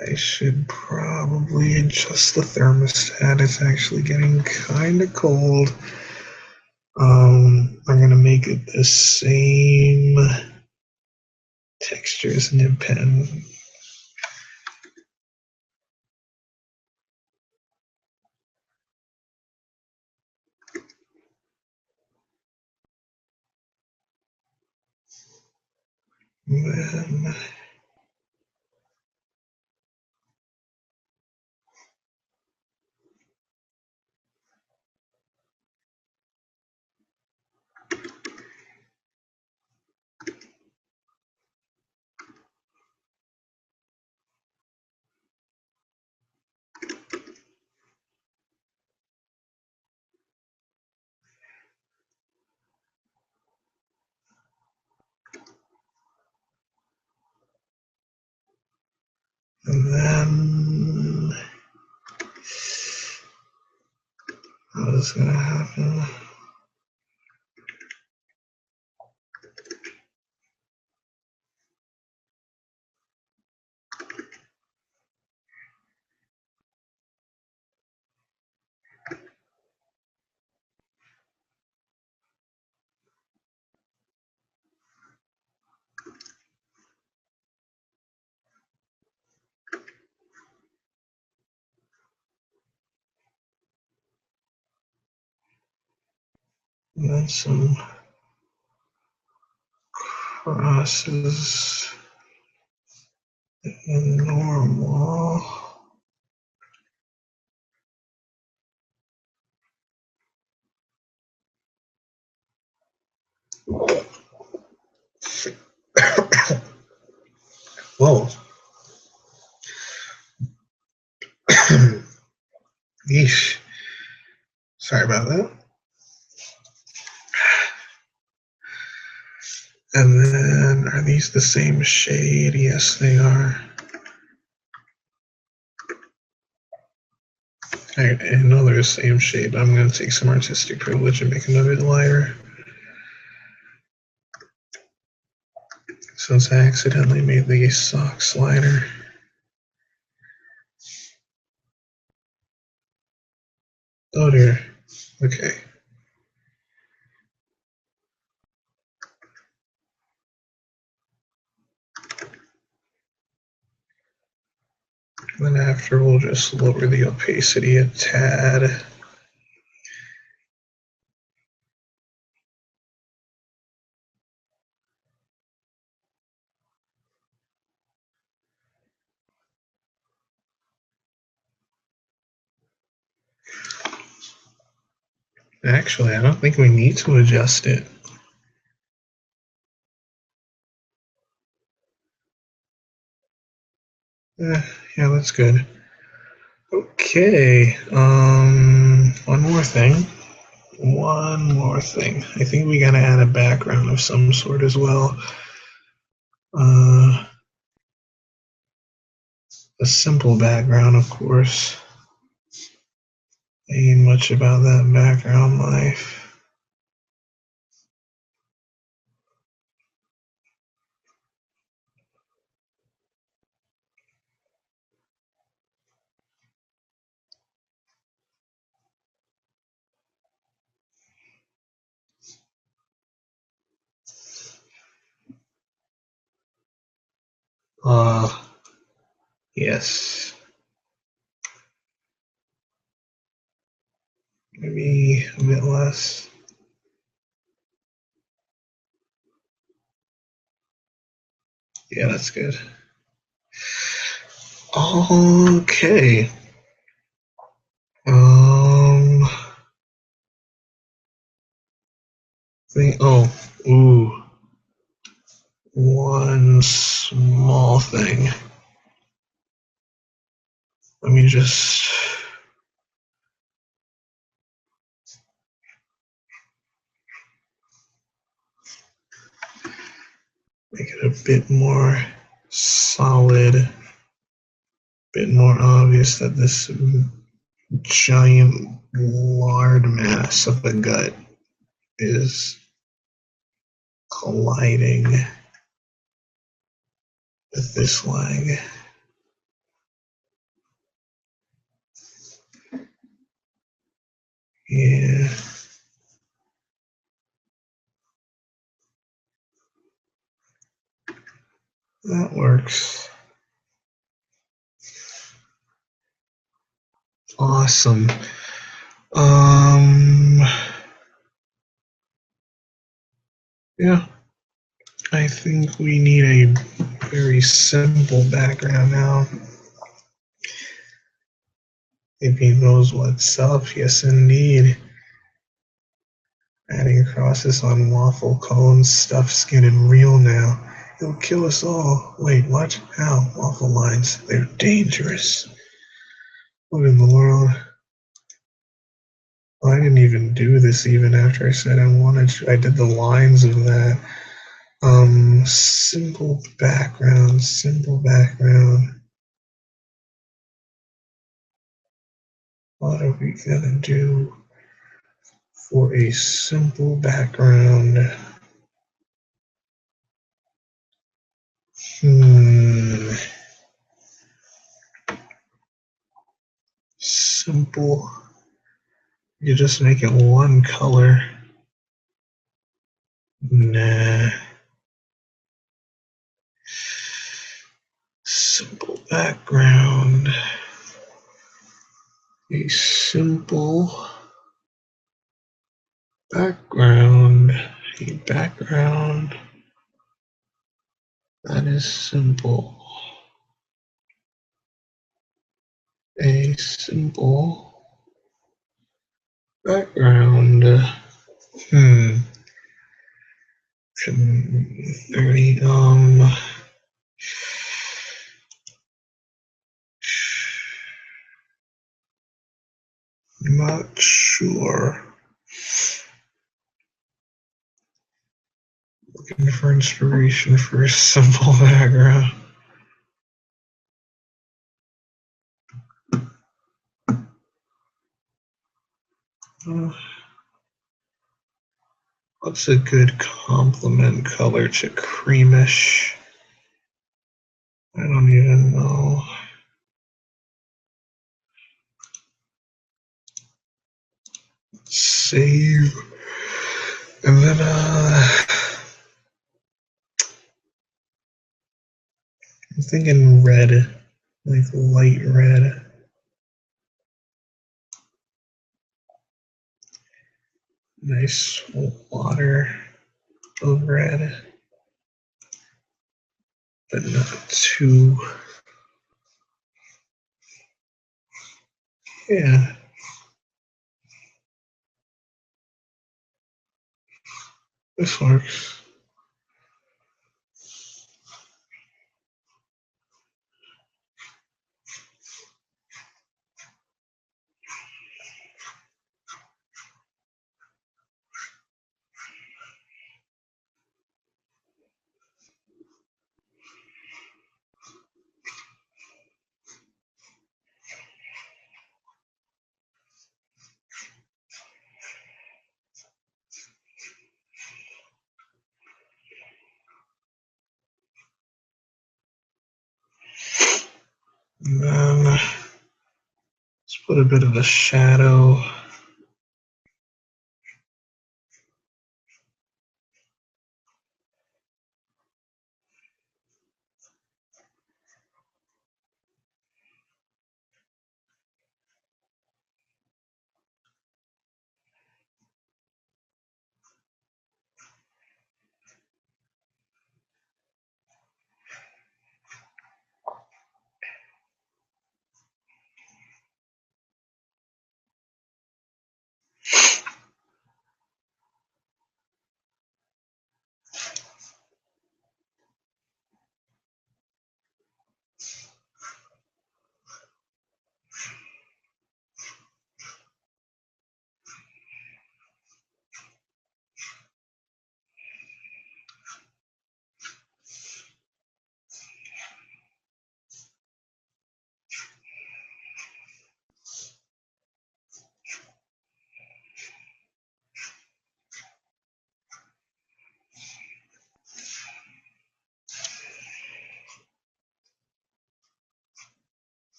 I should probably adjust the thermostat. It's actually getting kind of cold. I'm gonna make it the same texture as nib pen. Then what is gonna happen? And then some crosses and normal. Whoa. Yeesh. Sorry about that. And then, are these the same shade? Yes, they are. I know they're the same shade, but I'm going to take some artistic privilege and make them a bit lighter. Since I accidentally made the socks lighter. Oh dear. Okay. Then after, we'll just lower the opacity a tad. Actually, I don't think we need to adjust it. Yeah, that's good. Okay, one more thing. I think we gotta add a background of some sort as well. A simple background, of course. Ain't much about that background life. Yes. Maybe a bit less. Yeah, that's good. Okay. One small thing. Let me just Make it a bit more solid, a bit more obvious that this giant lard mass of a gut is colliding with this leg. Yeah. That works. Awesome. Yeah, I think we need a very simple background now. Maybe knows what's up. Yes, indeed. Adding crosses on waffle cones. Stuff's getting real now. It'll kill us all. Wait, what? How? Waffle lines. They're dangerous. What in the world? Oh, I didn't even do this even after I said I wanted to. I did the lines of that. Simple background, simple background. What are we gonna do for a simple background? Simple. You just make it one color. Nah. Simple background. A simple background. A background that is simple. A simple background. Very not sure. Looking for inspiration for a simple background. What's a good complement color to creamish? I don't even know. Save. And then I'm thinking red, like light red. Nice water of red, but not too. Yeah. This works. And then let's put a bit of a shadow.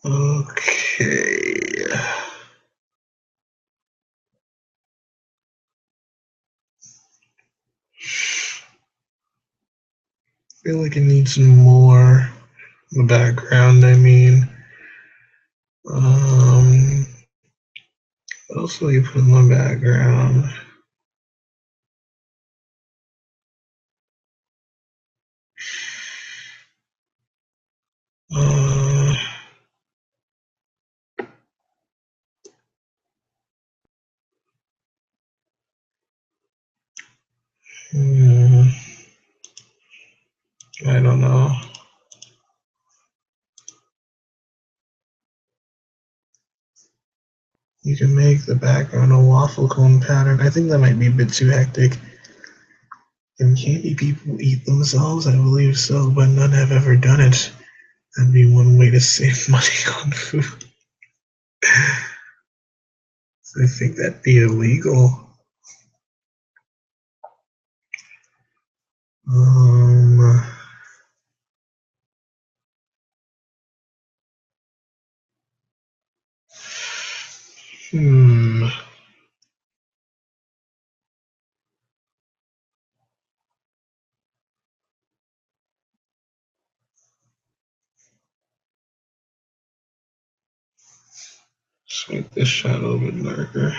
Okay. I feel like it needs more in the background, I mean. What else will you put in the background? Uh, I don't know. You can make the background a waffle cone pattern. I think that might be a bit too hectic. Can candy people eat themselves? I believe so, but none have ever done it. That'd be one way to save money on food. So I think that'd be illegal. Um, hmm. Let's make this shot a little bit darker.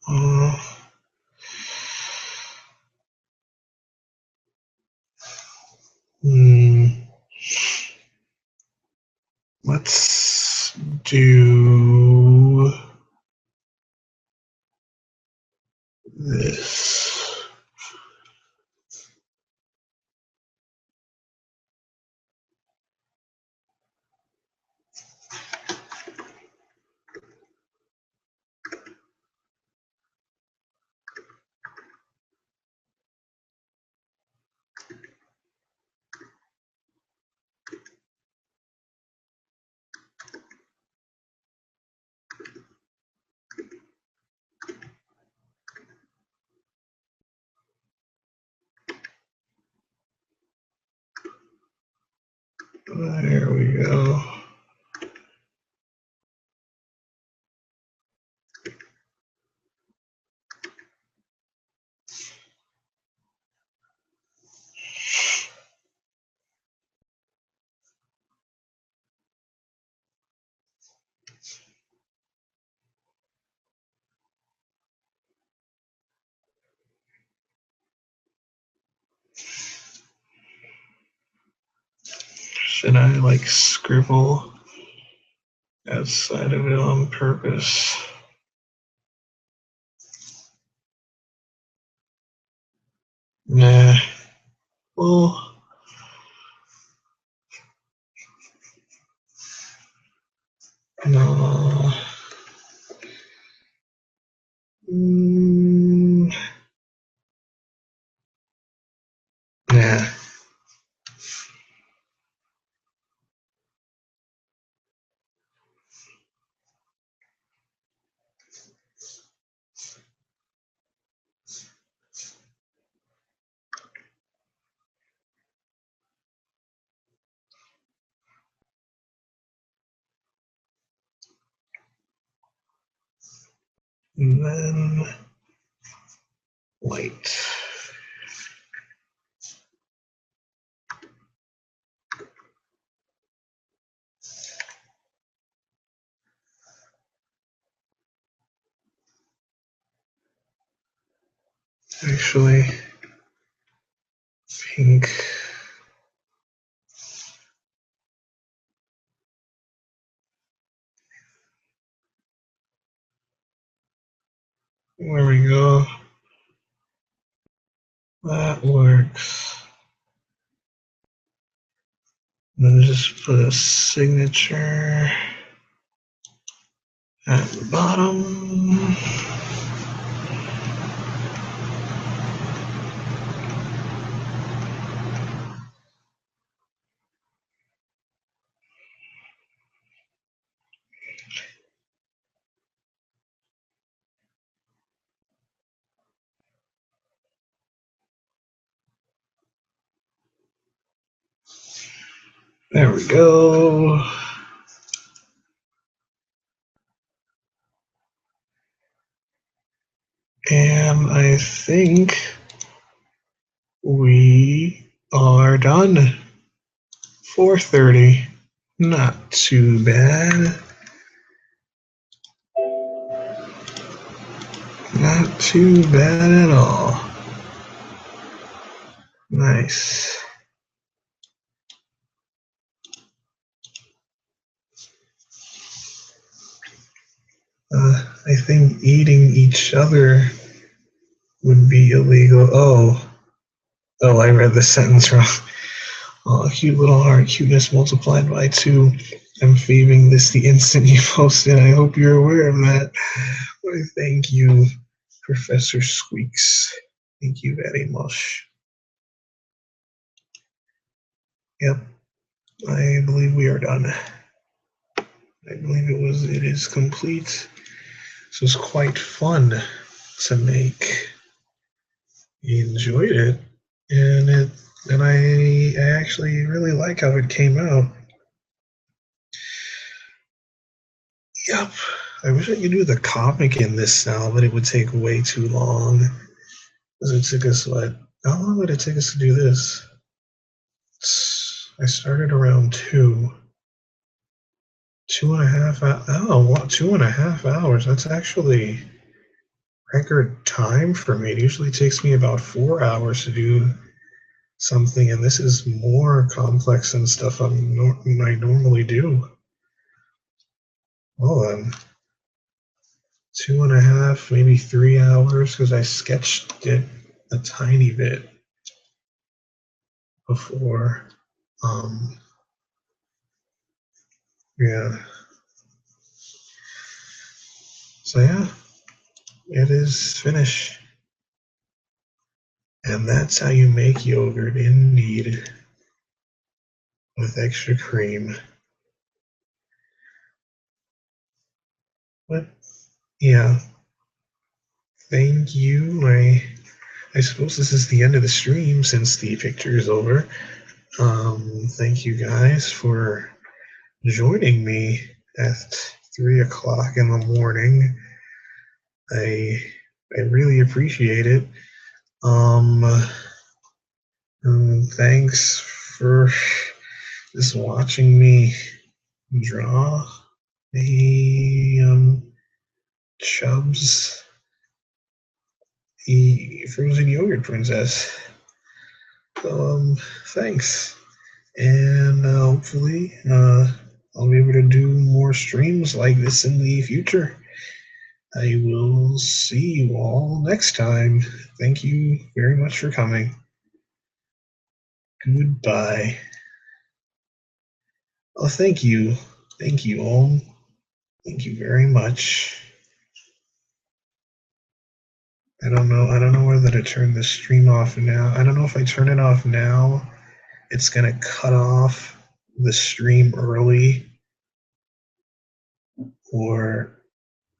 Uh, hmm. Let's do this. There we go. Should I like scribble outside of it on purpose? Nah. Well, no. Mm, nah. And then white. Actually, pink. There we go. That works. Then just put a signature at the bottom. There we go. And I think we are done. 4:30. Not too bad. Not too bad at all. Nice. I think eating each other would be illegal. Oh, I read the sentence wrong. Oh, cute little heart, cuteness multiplied by 2. I'm faving this the instant you posted. I hope you're aware of that. Why, thank you, Professor Squeaks. Thank you very much. Yep, I believe we are done. I believe it is complete. This was quite fun to make. I enjoyed it, and I actually really like how it came out. Yep. I wish I could do the comic in this now, but it would take way too long. Because it took us what? How long would it take us to do this? I started around 2. 2.5 what, 2.5 hours. That's actually record time for me. It usually takes me about 4 hours to do something, and this is more complex than stuff I normally do. Well then, 2.5, maybe 3 hours, because I sketched it a tiny bit before. Yeah. So yeah, it is finished. And that's how you make yogurt indeed, with extra cream. But yeah, thank you. I suppose this is the end of the stream since the picture is over. Thank you guys for joining me at 3 o'clock in the morning. I really appreciate it. Thanks for just watching me draw the Chubbs, the frozen yogurt princess. So thanks, and hopefully I'll be able to do more streams like this in the future. I will see you all next time. Thank you very much for coming. Goodbye. Oh, thank you. Thank you all. Thank you very much. I don't know whether to turn the stream off now. I don't know if I turn it off now, it's gonna cut off the stream early, or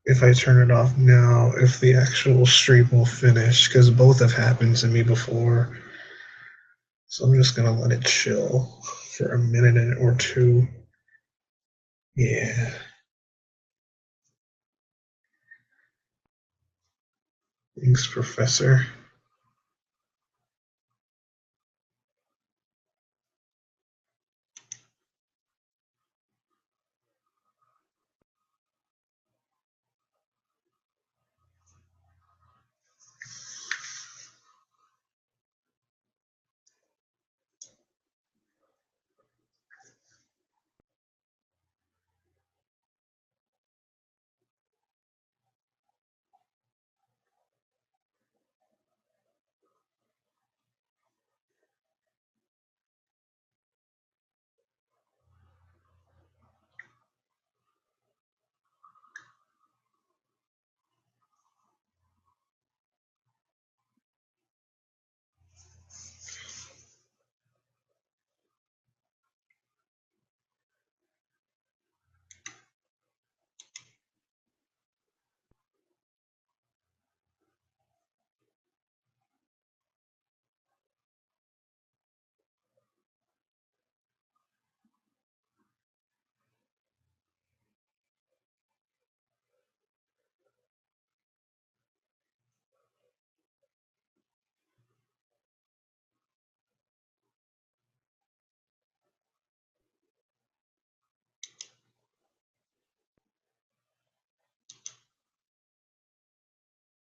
if I turn it off now, if the actual stream will finish, because both have happened to me before. So I'm just gonna let it chill for a minute or two. Yeah. Thanks, Professor.